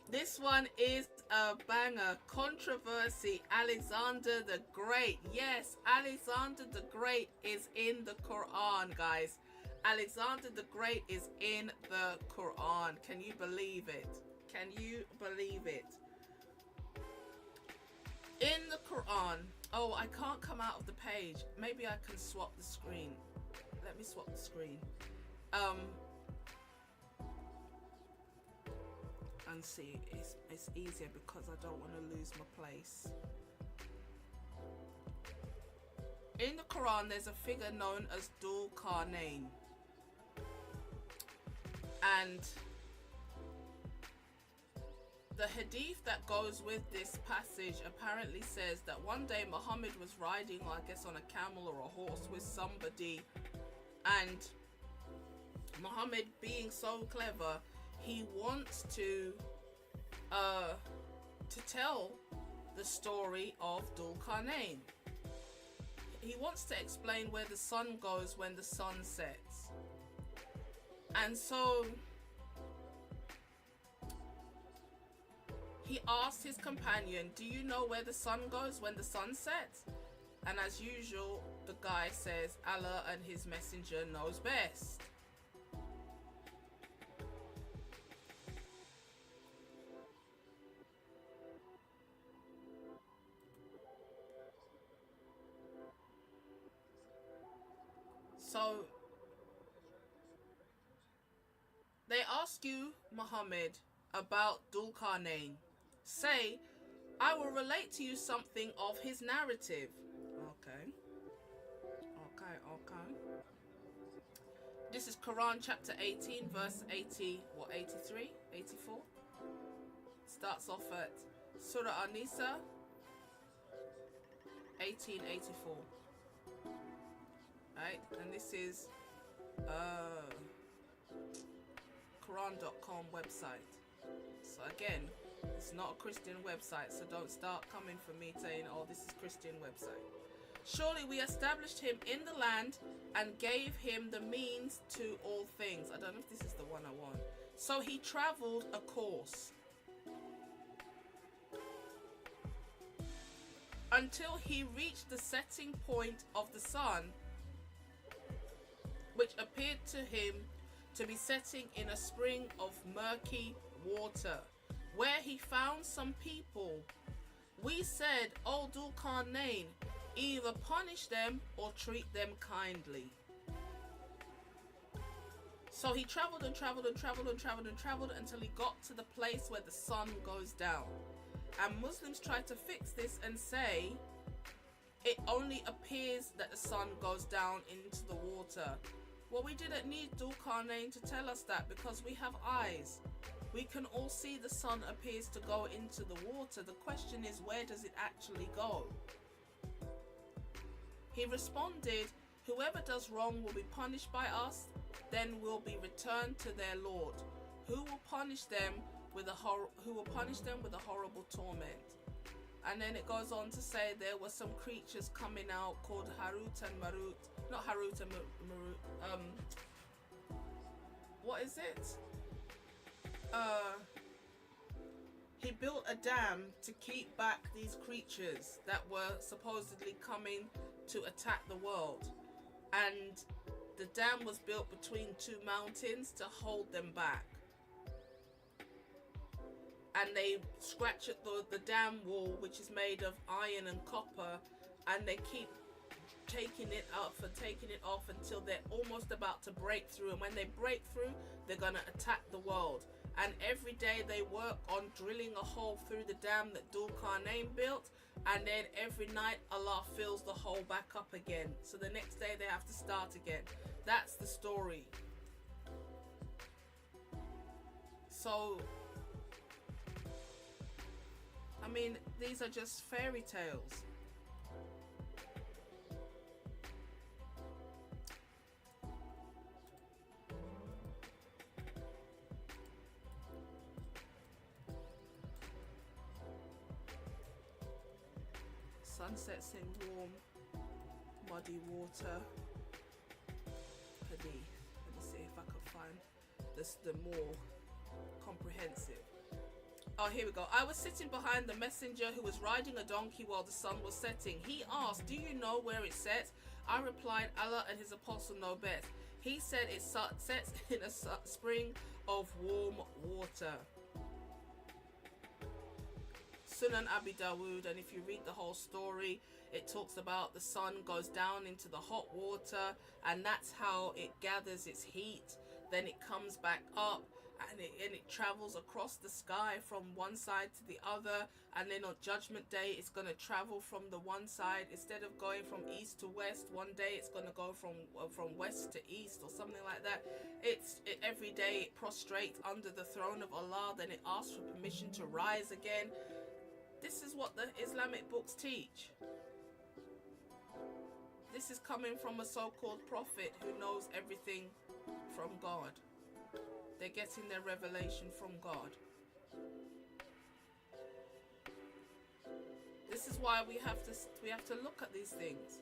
This one is a banger. Controversy. Alexander the Great. Yes, Alexander the Great is in the Quran, guys. Alexander the Great is in the Quran. Can you believe it? Can you believe it? In the Quran. Oh, I can't come out of the page. Maybe I can swap the screen. Let me swap the screen. And see, it's easier because I don't want to lose my place. In the Quran, there's a figure known as Dhul Qarnayn, and the hadith that goes with this passage apparently says that one day Muhammad was riding, I guess, on a camel or a horse with somebody, and Muhammad, being so clever, he wants to tell the story of Dhul Qarnayn. He wants to explain where the sun goes when the sun sets. And so he asked his companion, do you know where the sun goes when the sun sets? And as usual, the guy says, Allah and his messenger knows best. So they ask you, Muhammad, about Dhul Qarnayn. Say, I will relate to you something of his narrative. Okay. This is Quran chapter 18, verse 80, 83, 84. Starts off at Surah An-Nisa, 1884. Right, and this is Quran.com website. So again, it's not a Christian website, so don't start coming for me saying, oh, this is Christian website. Surely we established him in the land and gave him the means to all things. I don't know if this is the one I want. So he traveled a course until he reached the setting point of the sun, which appeared to him to be setting in a spring of murky water, where he found some people. We said, O Dhul Qarnayn, either punish them or treat them kindly. So he traveled and traveled and traveled and traveled and traveled until he got to the place where the sun goes down. And Muslims try to fix this and say it only appears that the sun goes down into the water. Well, we didn't need Dhul Qarnayn to tell us that, because we have eyes. We can all see the sun appears to go into the water. The question is, where does it actually go? He responded, whoever does wrong will be punished by us, then will be returned to their Lord, who will punish them with a horrible torment. And then it goes on to say there were some creatures coming out called Harut and Marut. Not Harut and Marut. What is it? He built a dam to keep back these creatures that were supposedly coming to attack the world. And the dam was built between two mountains to hold them back. And they scratch at the dam wall, which is made of iron and copper, and they keep taking it off until they're almost about to break through. And when they break through, they're going to attack the world. And every day they work on drilling a hole through the dam that Dhul Qarnayn built, and then every night Allah fills the hole back up again. So the next day they have to start again. That's the story. So, I mean, these are just fairy tales. Sunsets in warm, muddy water. Let me see if I can find this, the more comprehensive. Oh, here we go. I was sitting behind the messenger who was riding a donkey while the sun was setting. He asked, "Do you know where it sets?" I replied, "Allah and his apostle know best." He said it sets in a spring of warm water. Sunan Abi Dawood, and if you read the whole story, it talks about the sun goes down into the hot water, and that's how it gathers its heat. Then it comes back up, and it travels across the sky from one side to the other, and then on Judgment Day it's going to travel from the one side. Instead of going from east to west, one day it's going to go from west to east or something like that. Every day it prostrates under the throne of Allah, then it asks for permission to rise again. This is what the Islamic books teach. This is coming from a so-called prophet who knows everything from God. They're getting their revelation from God. This is why we have to look at these things.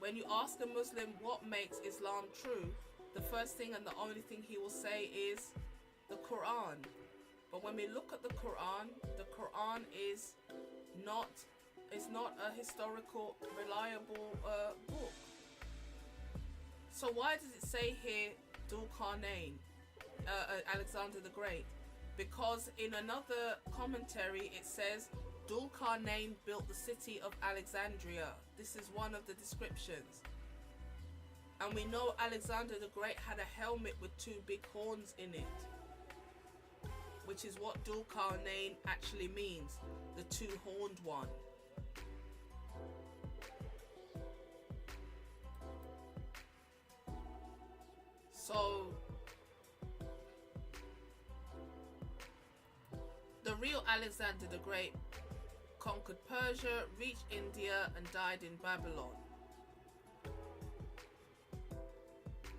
When you ask a Muslim what makes Islam true, the first thing and the only thing he will say is the Quran. But when we look at the Quran is not a historical, reliable book. So why does it say here Dhul Qarnayn, Alexander the Great? Because in another commentary it says Dhul Qarnayn built the city of Alexandria. This is one of the descriptions. And we know Alexander the Great had a helmet with two big horns in it, which is what Dhul Qarnayn actually means, the two-horned one. So the real Alexander the Great conquered Persia, reached India, and died in Babylon.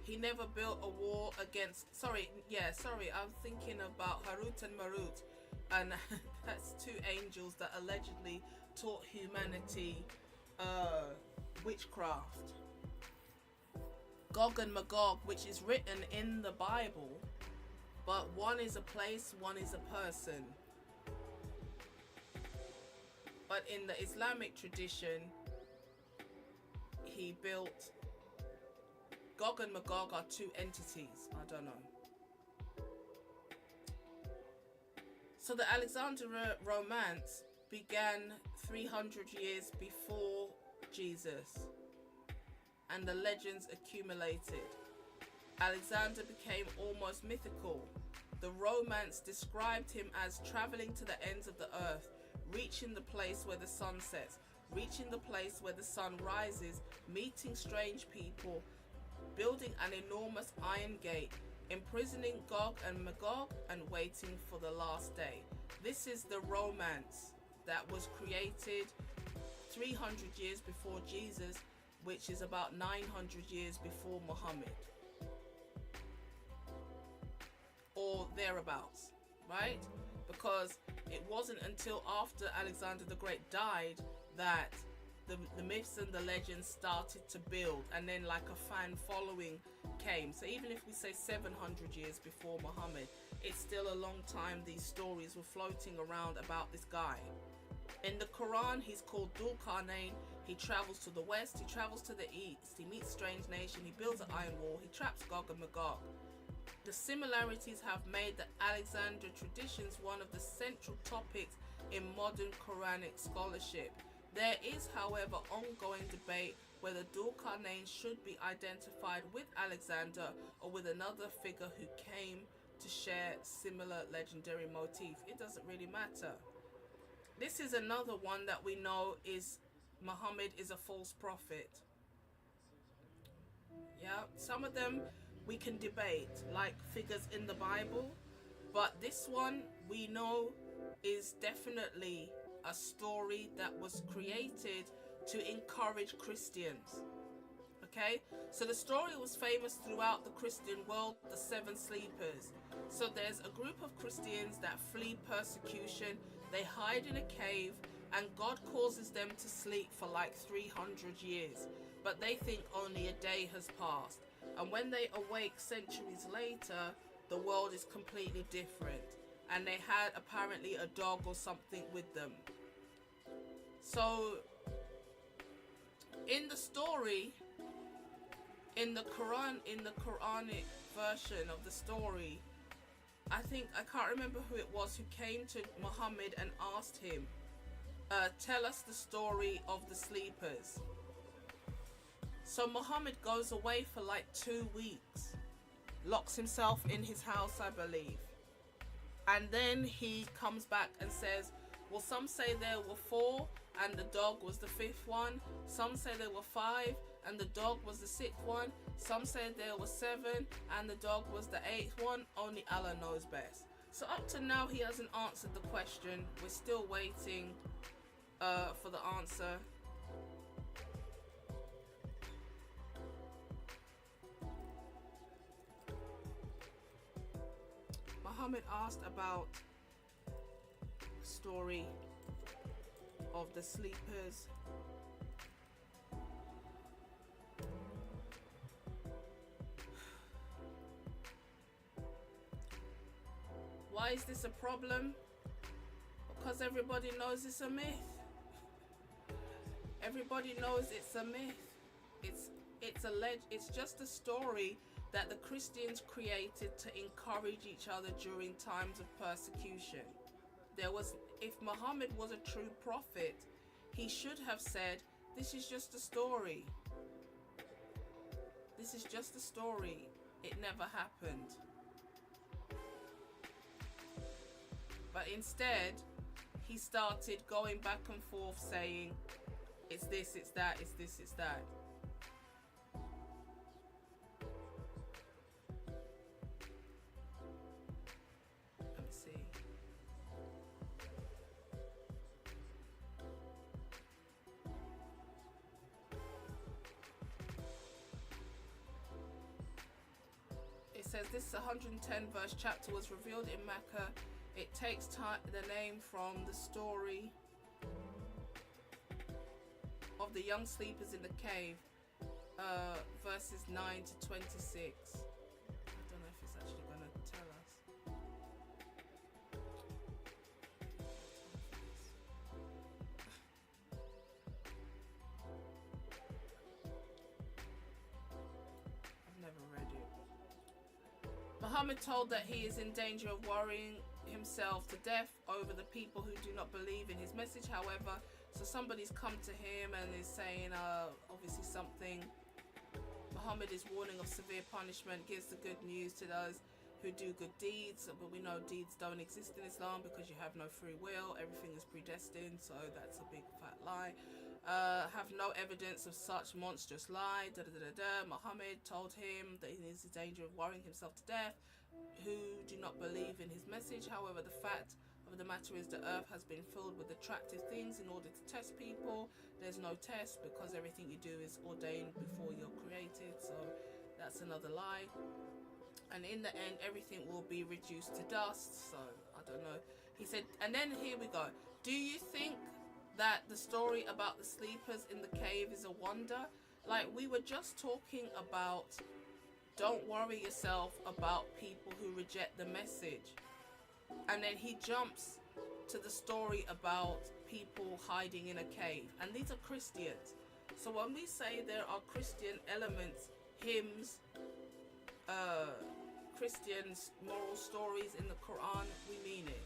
He never built a war against, I'm thinking about Harut and Marut, and that's two angels that allegedly taught humanity witchcraft. Gog and Magog, which is written in the Bible, but one is a place, one is a person. But in the Islamic tradition, he built Gog and Magog are two entities. I don't know. So the Alexandria romance began 300 years before Jesus, and the legends accumulated. Alexander became almost mythical. The romance described him as traveling to the ends of the earth, reaching the place where the sun sets, reaching the place where the sun rises, meeting strange people, building an enormous iron gate, imprisoning Gog and Magog, and waiting for the last day. This is the romance that was created 300 years before Jesus, which is about 900 years before Muhammad, or thereabouts, right? Because it wasn't until after Alexander the Great died that the myths and the legends started to build, and then like a fan following came. So even if we say 700 years before Muhammad, it's still a long time these stories were floating around about this guy. In the Quran, he's called Dhul Qarnayn. He travels to the west, he travels to the east, he meets strange nation, he builds an iron wall, he traps Gog and Magog. The similarities have made the Alexander traditions one of the central topics in modern Quranic scholarship. There is, however, ongoing debate whether Dul-Qarnayn should be identified with Alexander or with another figure who came to share similar legendary motif. It doesn't really matter. This is another one that we know is Muhammad is a false prophet. Yeah, some of them we can debate, like figures in the Bible, but this one we know is definitely a story that was created to encourage Christians. Okay, so the story was famous throughout the Christian world, the seven sleepers. So there's a group of Christians that flee persecution, they hide in a cave, and God causes them to sleep for like 300 years, but they think only a day has passed. And when they awake centuries later, the world is completely different, and they had apparently a dog or something with them. So in the story, in the Quran, in the Quranic version of the story, I can't remember who it was who came to Muhammad and asked him, tell us the story of the sleepers. So Muhammad goes away for like 2 weeks, locks himself in his house, I believe, and then he comes back and says, well, some say there were 4 and the dog was the 5th one. Some say there were 5 and the dog was the 6th one. Some say there were 7 and the dog was the 8th one. Only Allah knows best. So up to now he hasn't answered the question. We're still waiting for the answer. Muhammad asked about the story of the sleepers. Why is this a problem? Because everybody knows it's a myth. Everybody knows it's a myth. It's just a story that the Christians created to encourage each other during times of persecution. If Muhammad was a true prophet, he should have said, this is just a story. This is just a story. It never happened. But instead, he started going back and forth saying, it's this, it's that, it's this, it's that. Let me see. It says this 110 verse chapter was revealed in Mecca. It takes the name from the story of the young sleepers in the cave, verses 9 to 26. I don't know if it's actually going to tell us. I've never read it. Muhammad told that he is in danger of worrying himself to death over the people who do not believe in his message. However, so somebody's come to him and is saying obviously something. Muhammad is warning of severe punishment, gives the good news to those who do good deeds, but we know deeds don't exist in Islam because you have no free will, everything is predestined, so that's a big fat lie. Have no evidence of such monstrous lie. Muhammad told him that he is in danger of worrying himself to death who do not believe in his message. However, the fact of the matter is the earth has been filled with attractive things in order to test people. There's no test because everything you do is ordained before you're created, so that's another lie. And in the end, everything will be reduced to dust, so I don't know. He said, and then here we go. Do you think that the story about the sleepers in the cave is a wonder? Like, we were just talking about, don't worry yourself about people who reject the message. And then he jumps to the story about people hiding in a cave. And these are Christians. So when we say there are Christian elements, hymns, Christian moral stories in the Quran, we mean it.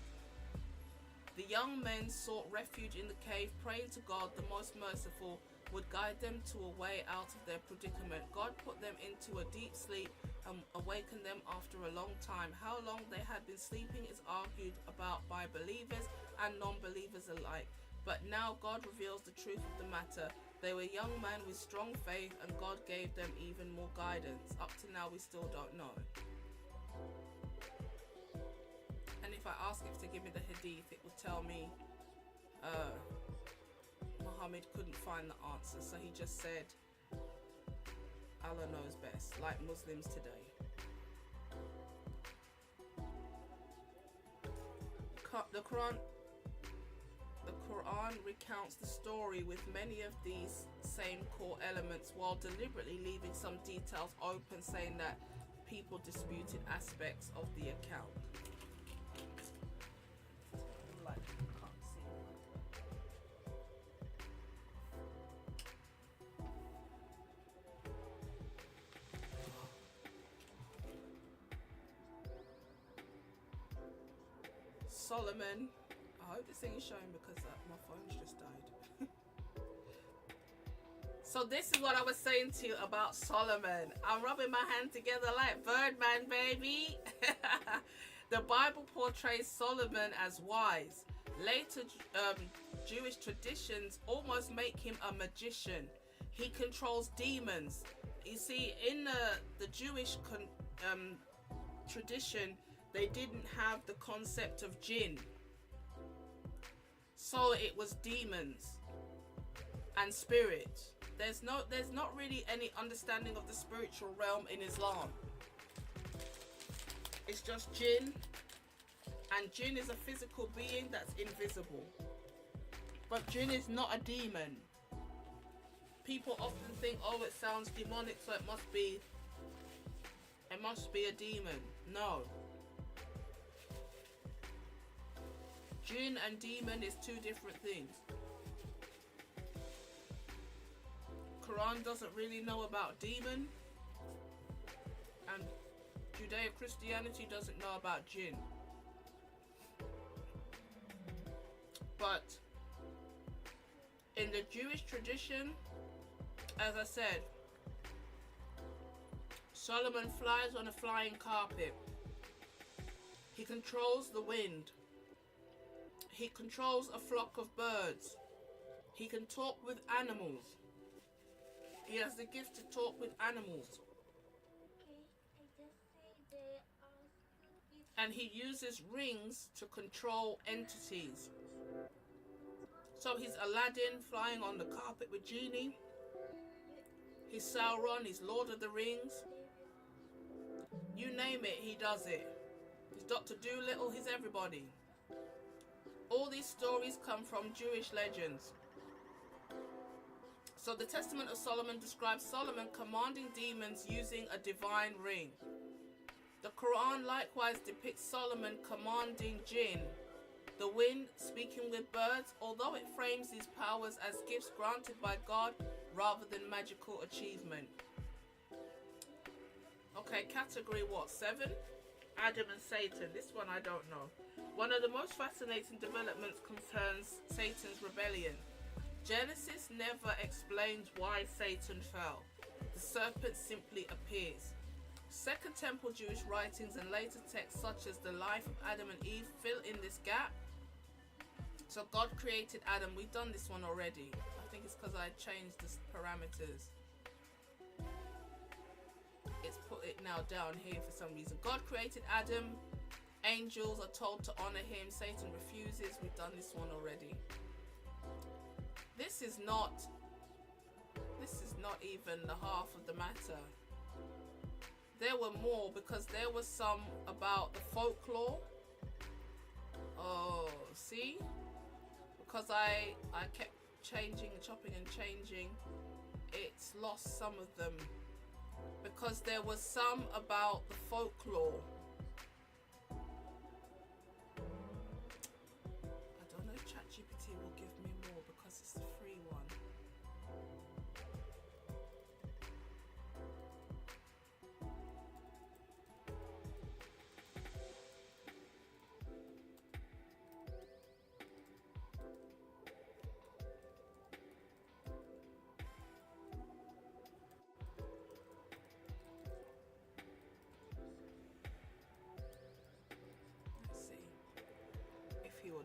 The young men sought refuge in the cave, praying to God, the most merciful, would guide them to a way out of their predicament. God put them into a deep sleep and awakened them after a long time. How long they had been sleeping is argued about by believers and non-believers alike. But now God reveals the truth of the matter. They were young men with strong faith, and God gave them even more guidance. Up to now, we still don't know. And if I ask it to give me the hadith, it will tell me Muhammad couldn't find the answer, so he just said Allah knows best, like Muslims today. The Quran recounts the story with many of these same core elements, while deliberately leaving some details open, saying that people disputed aspects of the account. Solomon, I hope this thing is showing because my phone's just died. So this is what I was saying to you about Solomon. I'm rubbing my hand together like Birdman, baby. The Bible portrays Solomon as wise. Later Jewish traditions almost make him a magician. He controls demons. You see, in the Jewish tradition, they didn't have the concept of jinn. So it was demons and spirits. There's not really any understanding of the spiritual realm in Islam. It's just jinn, and jinn is a physical being that's invisible. But jinn is not a demon. People often think, oh, it sounds demonic, so it must be a demon. No. Jinn and demon is two different things. Quran doesn't really know about demon, and Judeo-Christianity doesn't know about jinn. But in the Jewish tradition, as I said, Solomon flies on a flying carpet. He controls the wind. He controls a flock of birds. He can talk with animals. He has the gift to talk with animals. And he uses rings to control entities. So he's Aladdin flying on the carpet with genie. He's Sauron, he's Lord of the Rings. You name it, he does it. He's Dr. Dolittle, he's everybody. All these stories come from Jewish legends. So the Testament of Solomon describes Solomon commanding demons using a divine ring. The Quran likewise depicts Solomon commanding jinn, the wind, speaking with birds, although it frames these powers as gifts granted by God rather than magical achievement. Okay, category what? 7? Adam and Satan. This one I don't know. One of the most fascinating developments concerns Satan's rebellion. Genesis never explains why Satan fell. The serpent simply appears. Second Temple Jewish writings and later texts such as the life of Adam and Eve fill in this gap. So God created Adam. We've done this one already. I think it's because I changed the parameters. It's put it now down here for some reason. God created Adam. Angels are told to honor him. Satan refuses. We've done this one already. This is not even the half of the matter. There were more, because there was some about the folklore. Oh, see? Because I kept changing, chopping and changing, it's lost some of them. Because there was some about the folklore. I don't know if ChatGPT will give me more because it's the free one.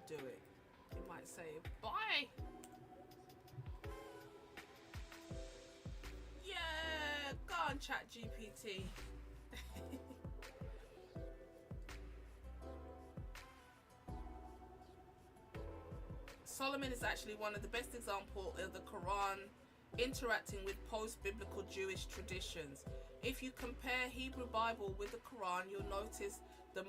do it. It might say, bye. Yeah, go on ChatGPT. Solomon is actually one of the best examples of the Quran interacting with post-biblical Jewish traditions. If you compare Hebrew Bible with the Quran, you'll notice that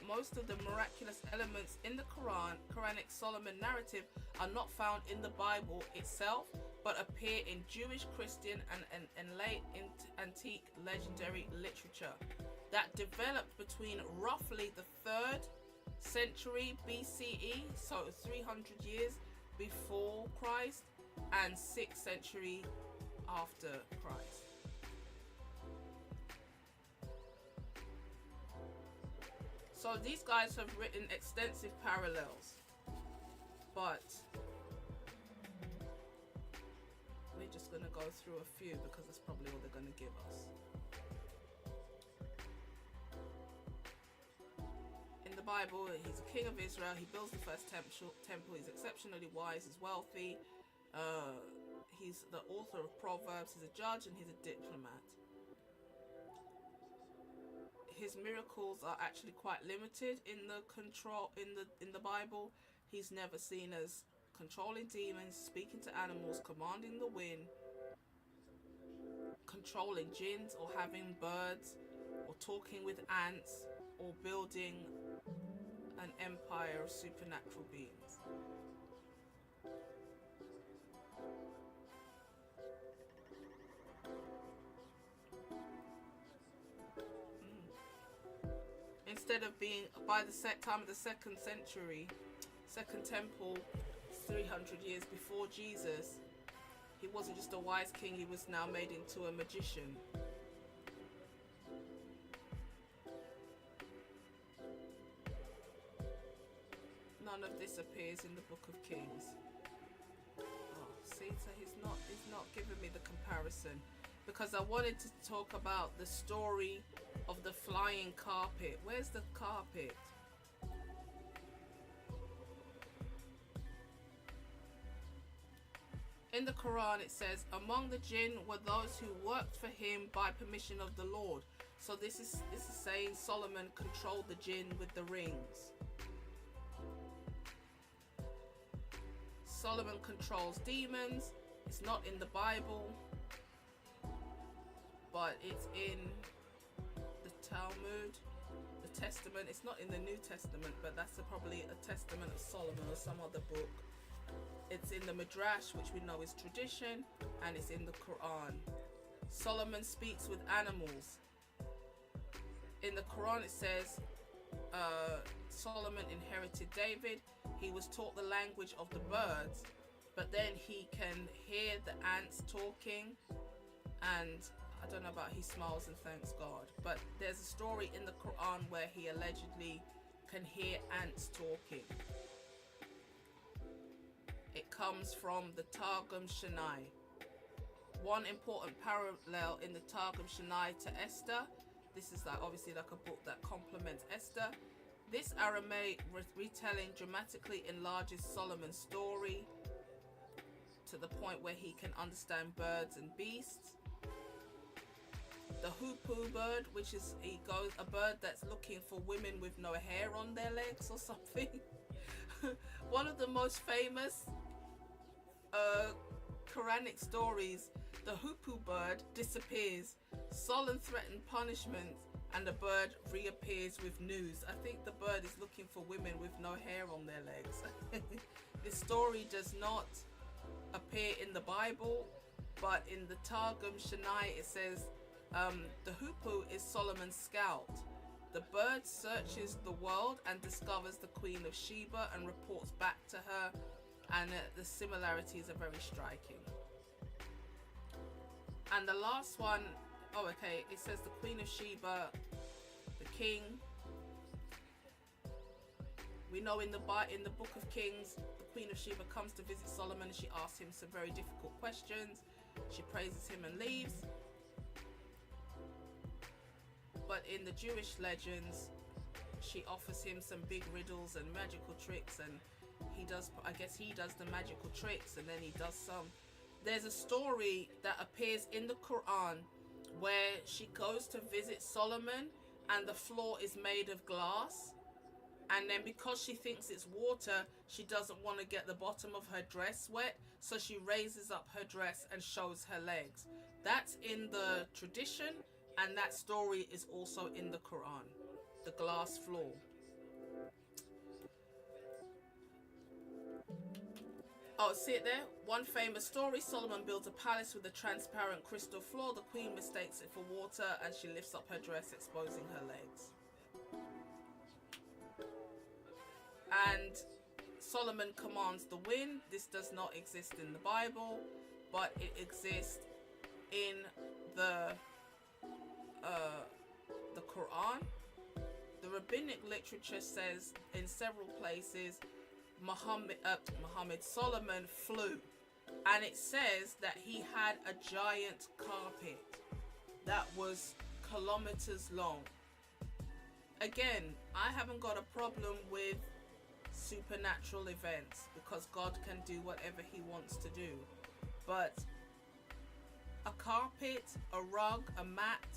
most of the miraculous elements in the Quranic Solomon narrative are not found in the Bible itself, but appear in Jewish, Christian, and late antique legendary literature that developed between roughly the 3rd century BCE, so 300 years before Christ, and 6th century after Christ. So these guys have written extensive parallels, but we're just going to go through a few because that's probably all they're going to give us. In the Bible, he's a king of Israel. He builds the first temple. He's exceptionally wise. He's wealthy. He's the author of Proverbs. He's a judge and he's a diplomat. His miracles are actually quite limited in the Bible. He's never seen as controlling demons, speaking to animals, commanding the wind, controlling jinns, or having birds, or talking with ants, or building an empire of supernatural beings. Instead of being, by the time of the 2nd century, Second Temple, 300 years before Jesus, he wasn't just a wise king, he was now made into a magician. None of this appears in the Book of Kings. Oh, see, so he's not giving me the comparison, because I wanted to talk about the story of the flying carpet. Where's the carpet? In the Quran it says, among the jinn were those who worked for him by permission of the Lord. So this is saying Solomon controlled the jinn with the rings. Solomon controls demons. It's not in the Bible, but it's in the Talmud, the Testament. It's not in the New Testament, but that's probably a testament of Solomon or some other book. It's in the Midrash, which we know is tradition, and it's in the Quran. Solomon speaks with animals. In the Quran it says Solomon inherited David. He was taught the language of the birds, but then he can hear the ants talking, and I don't know about he smiles and thanks God, but there's a story in the Quran where he allegedly can hear ants talking. It comes from the Targum Shannai. One important parallel in the Targum Shannai to Esther. This is obviously like a book that complements Esther. This Aramaic retelling dramatically enlarges Solomon's story to the point where he can understand birds and beasts. The hoopoe bird, which is a bird that's looking for women with no hair on their legs or something. One of the most famous Quranic stories, the hoopoe bird disappears. Solomon threatened punishment, and the bird reappears with news. I think the bird is looking for women with no hair on their legs. This story does not appear in the Bible, but in the Targum Shannai it says the hoopoe is Solomon's scout. The bird searches the world and discovers the Queen of Sheba and reports back to her, and the similarities are very striking. And the last one, it says the Queen of Sheba, the king. We know in the Book of Kings, the Queen of Sheba comes to visit Solomon and she asks him some very difficult questions. She praises him and leaves. But in the Jewish legends, she offers him some big riddles and magical tricks, and he does, I guess he does the magical tricks, and then he does some. There's a story that appears in the Quran where she goes to visit Solomon and the floor is made of glass, and then because she thinks it's water, she doesn't want to get the bottom of her dress wet, so she raises up her dress and shows her legs. That's in the tradition, and that story is also in the Quran, the glass floor. Oh, see it there? One famous story, Solomon builds a palace with a transparent crystal floor. The queen mistakes it for water and she lifts up her dress, exposing her legs. And Solomon commands the wind. This does not exist in the Bible, but it exists in the Quran. The rabbinic literature says in several places Solomon flew, and it says that he had a giant carpet that was kilometers long. Again, I haven't got a problem with supernatural events because God can do whatever he wants to do, but a carpet, a rug, a mat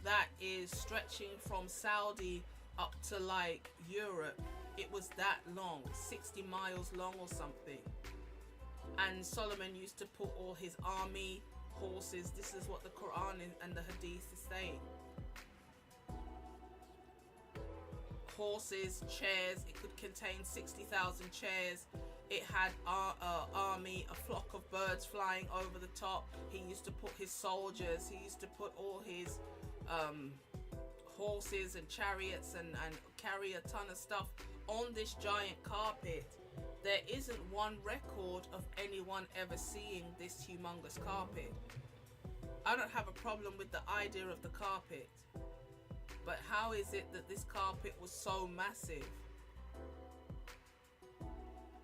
that is stretching from Saudi up to like Europe, it was that long, 60 miles long or something. And Solomon used to put all his army, horses, this is what the Quran and the Hadith is saying. Horses, chairs, it could contain 60,000 chairs. It had army, a flock of birds flying over the top. He used to put his soldiers, he used to put all his horses and chariots and carry a ton of stuff on this giant carpet. There isn't one record of anyone ever seeing this humongous carpet. I don't have a problem with the idea of the carpet, but how is it that this carpet was so massive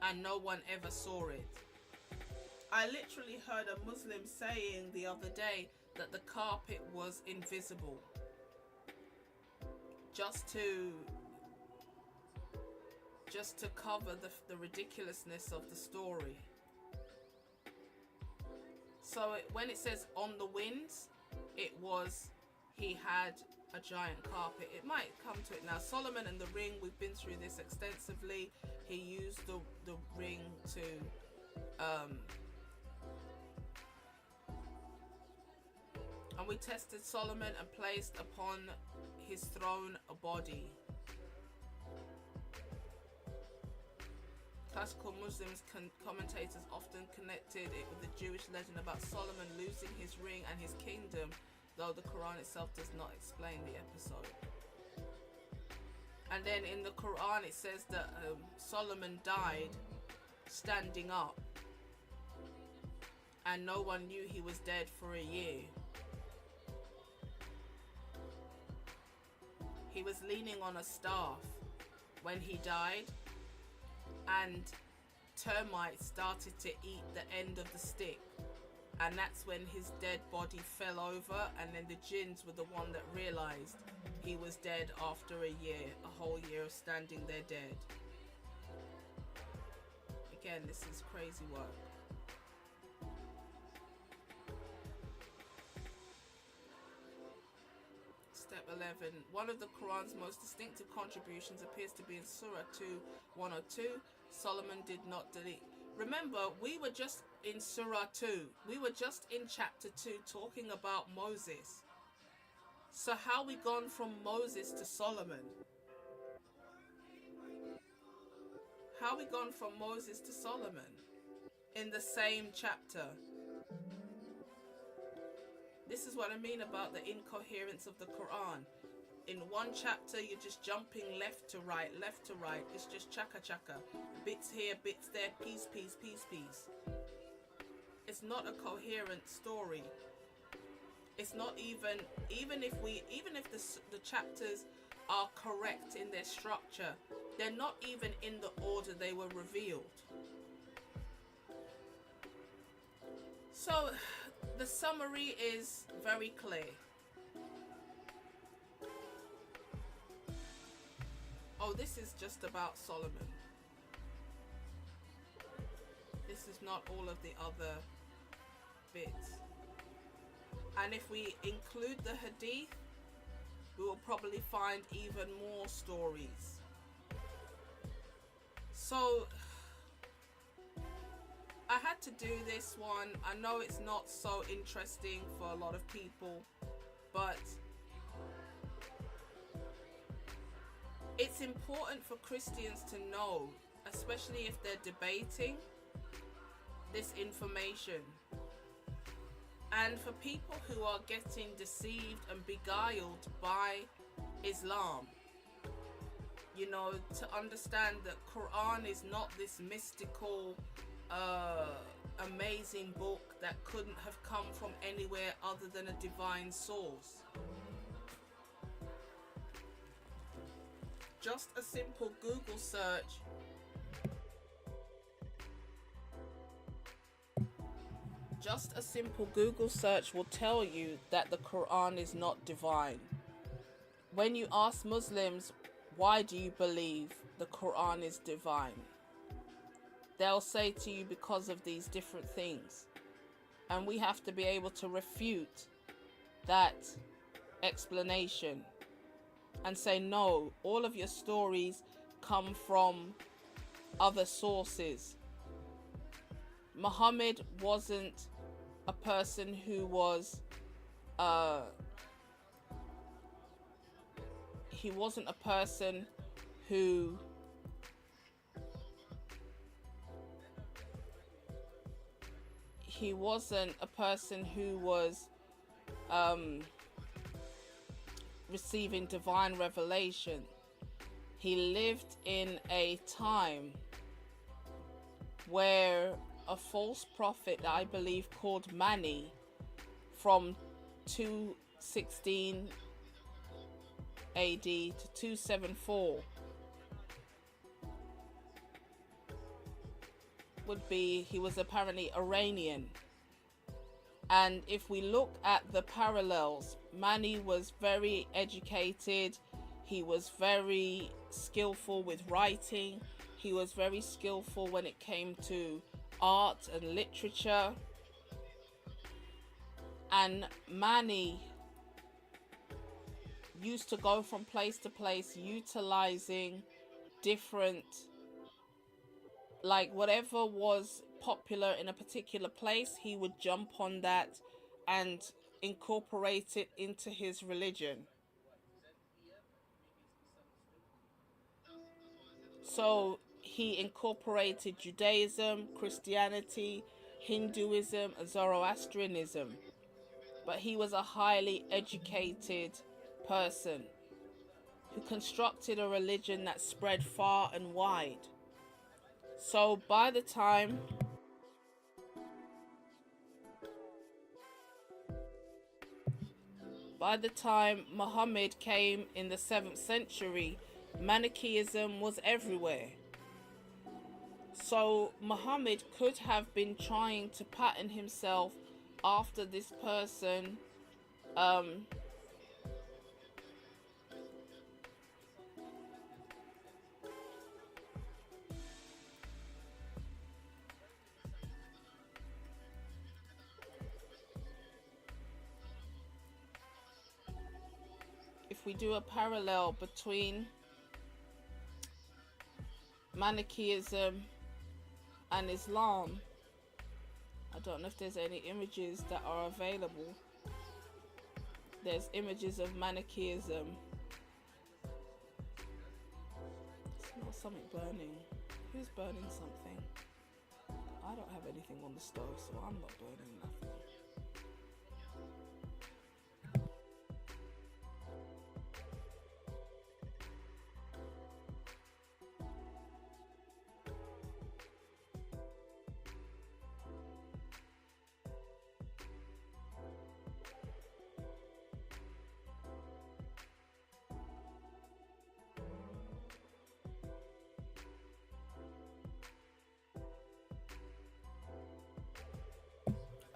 and no one ever saw it? I literally heard a Muslim saying the other day that the carpet was invisible, just to cover the ridiculousness of the story. So when it says on the winds, it was he had a giant carpet. It might come to it now. Solomon and the ring, we've been through this extensively. He used the ring to and we tested Solomon and placed upon his throne a body. Classical Muslims commentators often connected it with the Jewish legend about Solomon losing his ring and his kingdom, though the Quran itself does not explain the episode. And then in the Quran it says that Solomon died standing up, and no one knew he was dead for a year. He was leaning on a staff when he died, and termites started to eat the end of the stick, and that's when his dead body fell over, and then the jinns were the one that realized he was dead after a year, a whole year of standing there dead. Again, this is crazy work. Step 11. One of the Quran's most distinctive contributions appears to be in Surah 2:102. Solomon did not delete. Remember, we were just in Surah 2. We were just in chapter 2 talking about Moses. So how we gone from Moses to Solomon? How we gone from Moses to Solomon in the same chapter? This is what I mean about the incoherence of the Quran. In one chapter, you're just jumping left to right, left to right. It's just chaka chaka. Bits here, bits there, piece, piece, piece, piece. It's not a coherent story. It's not even if the chapters are correct in their structure, they're not even in the order they were revealed. So the summary is very clear. Oh, this is just about Solomon. This is not all of the other bits. And if we include the hadith, we will probably find even more stories. So I had to do this one. I know it's not so interesting for a lot of people, but it's important for Christians to know, especially if they're debating this information. And for people who are getting deceived and beguiled by Islam, you know, to understand that Quran is not this mystical, amazing book that couldn't have come from anywhere other than a divine source. Just a simple Google search will tell you that the Quran is not divine. When you ask Muslims, why do you believe the Quran is divine? They'll say to you, because of these different things. And we have to be able to refute that explanation and say, no, all of your stories come from other sources. Muhammad wasn't a person who was he wasn't a person who was receiving divine revelation. He lived in a time where a false prophet that I believe called Mani from 216 AD to 274 he was apparently Iranian. And if we look at the parallels, Mani was very educated, he was very skillful with writing, he was very skillful when it came to art and literature. And Mani used to go from place to place utilizing different, like whatever was popular in a particular place, he would jump on that and incorporate it into his religion. So he incorporated Judaism, Christianity, Hinduism, and Zoroastrianism. But he was a highly educated person who constructed a religion that spread far and wide. So by the time Muhammad came in the 7th century, Manichaeism was everywhere. So Muhammad could have been trying to pattern himself after this person if we do a parallel between Manichaeism and Islam, I don't know if there's any images that are available. There's images of Manichaeism. I smell something burning. Who's burning something? I don't have anything on the stove, so I'm not burning nothing.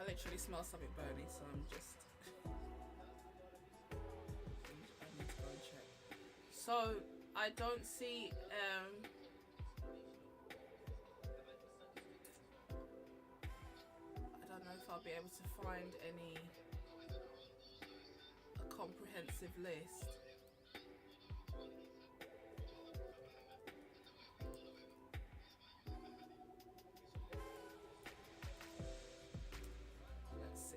I literally smell something burning, so I'm just I need to go and check. So I don't see I don't know if I'll be able to find a comprehensive list. Let's see.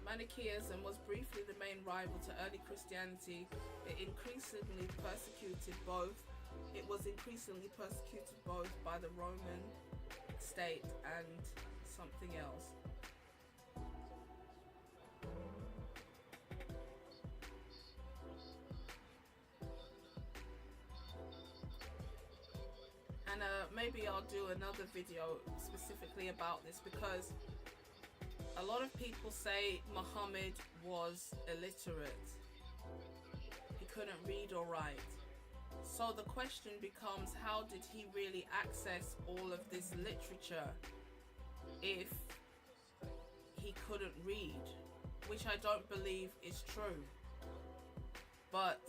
Manichaeism was briefly the main rival to early Christianity. It was increasingly persecuted both by the Roman state and something else. And maybe I'll do another video specifically about this, because a lot of people say Muhammad was illiterate. He couldn't read or write. So the question becomes, how did he really access all of this literature if he couldn't read? Which I don't believe is true. But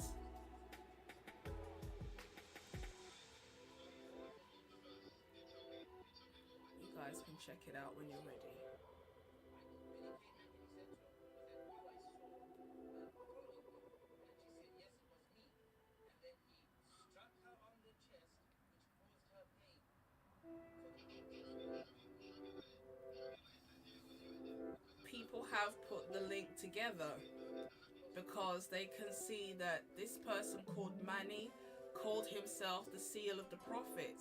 you guys can check it out when you're ready. People have put the link together because they can see that this person called Mani called himself the seal of the prophet.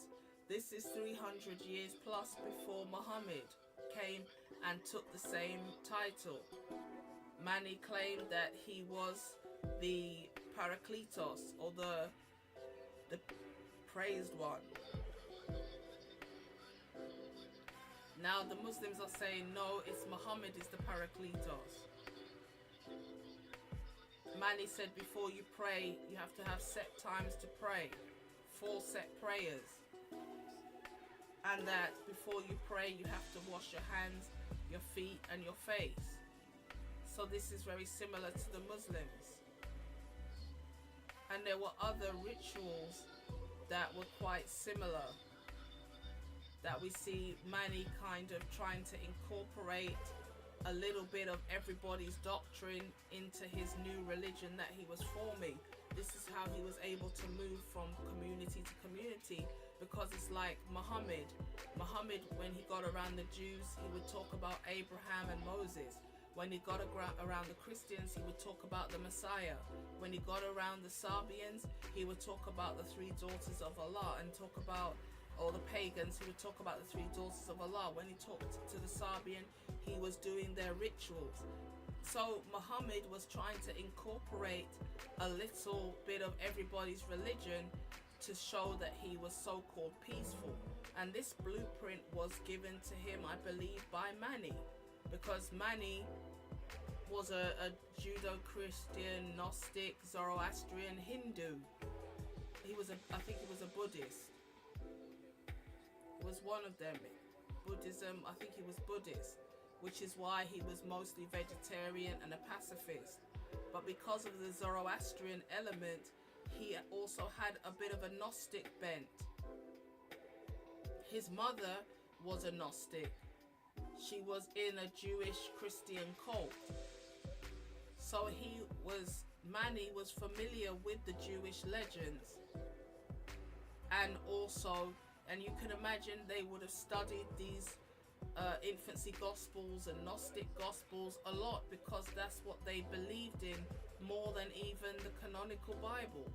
This is 300 years plus before Muhammad came and took the same title. Mani claimed that he was the Parakletos, or the praised one. Now the Muslims are saying, no, it's Muhammad is the Parakletos. Mani said before you pray, you have to have set times to pray, 4 set prayers. And that before you pray, you have to wash your hands, your feet, and your face. So this is very similar to the Muslims. And there were other rituals that were quite similar, that we see Mani kind of trying to incorporate a little bit of everybody's doctrine into his new religion that he was forming. This is how he was able to move from community to community, because it's like Muhammad. Muhammad, when he got around the Jews, he would talk about Abraham and Moses. When he got around the Christians, he would talk about the Messiah. When he got around the Sabians, he would talk about the 3 daughters of Allah, and talk about or the pagans, he would talk about the 3 daughters of Allah. When he talked to the Sabian, he was doing their rituals. So Muhammad was trying to incorporate a little bit of everybody's religion to show that he was so-called peaceful. And this blueprint was given to him, I believe, by Mani, because Mani was a Judo-Christian, Gnostic, Zoroastrian, Hindu. I think he was a Buddhist. Was one of them. Buddhism, I think he was Buddhist, which is why he was mostly vegetarian and a pacifist. But because of the Zoroastrian element, he also had a bit of a Gnostic bent. His mother was a Gnostic. She was in a Jewish Christian cult. So Mani was familiar with the Jewish legends. And you can imagine they would have studied these infancy gospels and Gnostic gospels a lot, because that's what they believed in more than even the canonical Bible.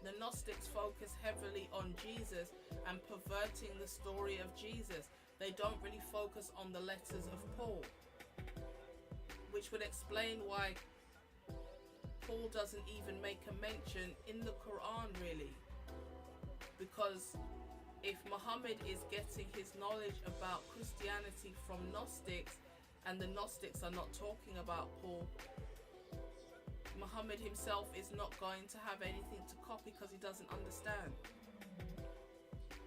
The Gnostics focus heavily on Jesus and perverting the story of Jesus. They don't really focus on the letters of Paul, which would explain why Paul doesn't even make a mention in the Quran, really. Because if Muhammad is getting his knowledge about Christianity from Gnostics, And the Gnostics are not talking about Paul. Muhammad himself is not going to have anything to copy because he doesn't understand.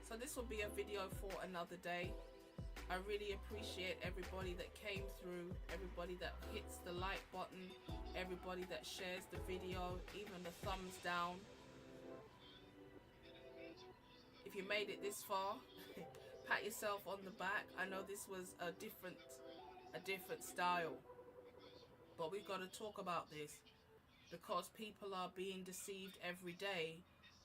So this will be a video for another day. I really appreciate everybody that came through, everybody that hits the like button, everybody that shares the video, even the thumbs down. If you made it this far, pat yourself on the back. I know this was a different style, but we've got to talk about this because people are being deceived every day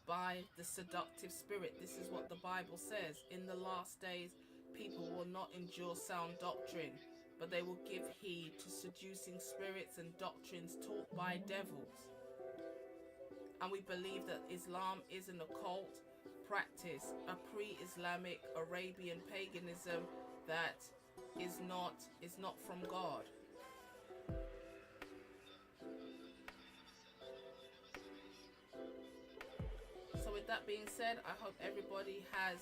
by the seductive spirit. This is what the Bible says. In the last days, people will not endure sound doctrine, but they will give heed to seducing spirits and doctrines taught by devils. And we believe that Islam is an occult practice, a pre-Islamic Arabian paganism that is not from God. So with that being said, I hope everybody has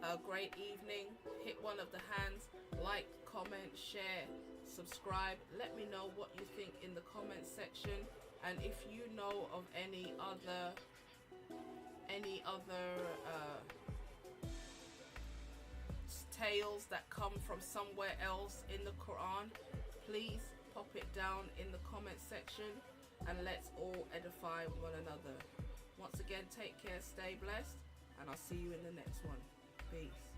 a great evening. Hit one of the hands, like, comment, share, subscribe. Let me know what you think in the comment section, and if you know of any other tales that come from somewhere else in the Quran, please pop it down in the comment section and let's all edify one another. Once again, take care, stay blessed, and I'll see you in the next one. Peace.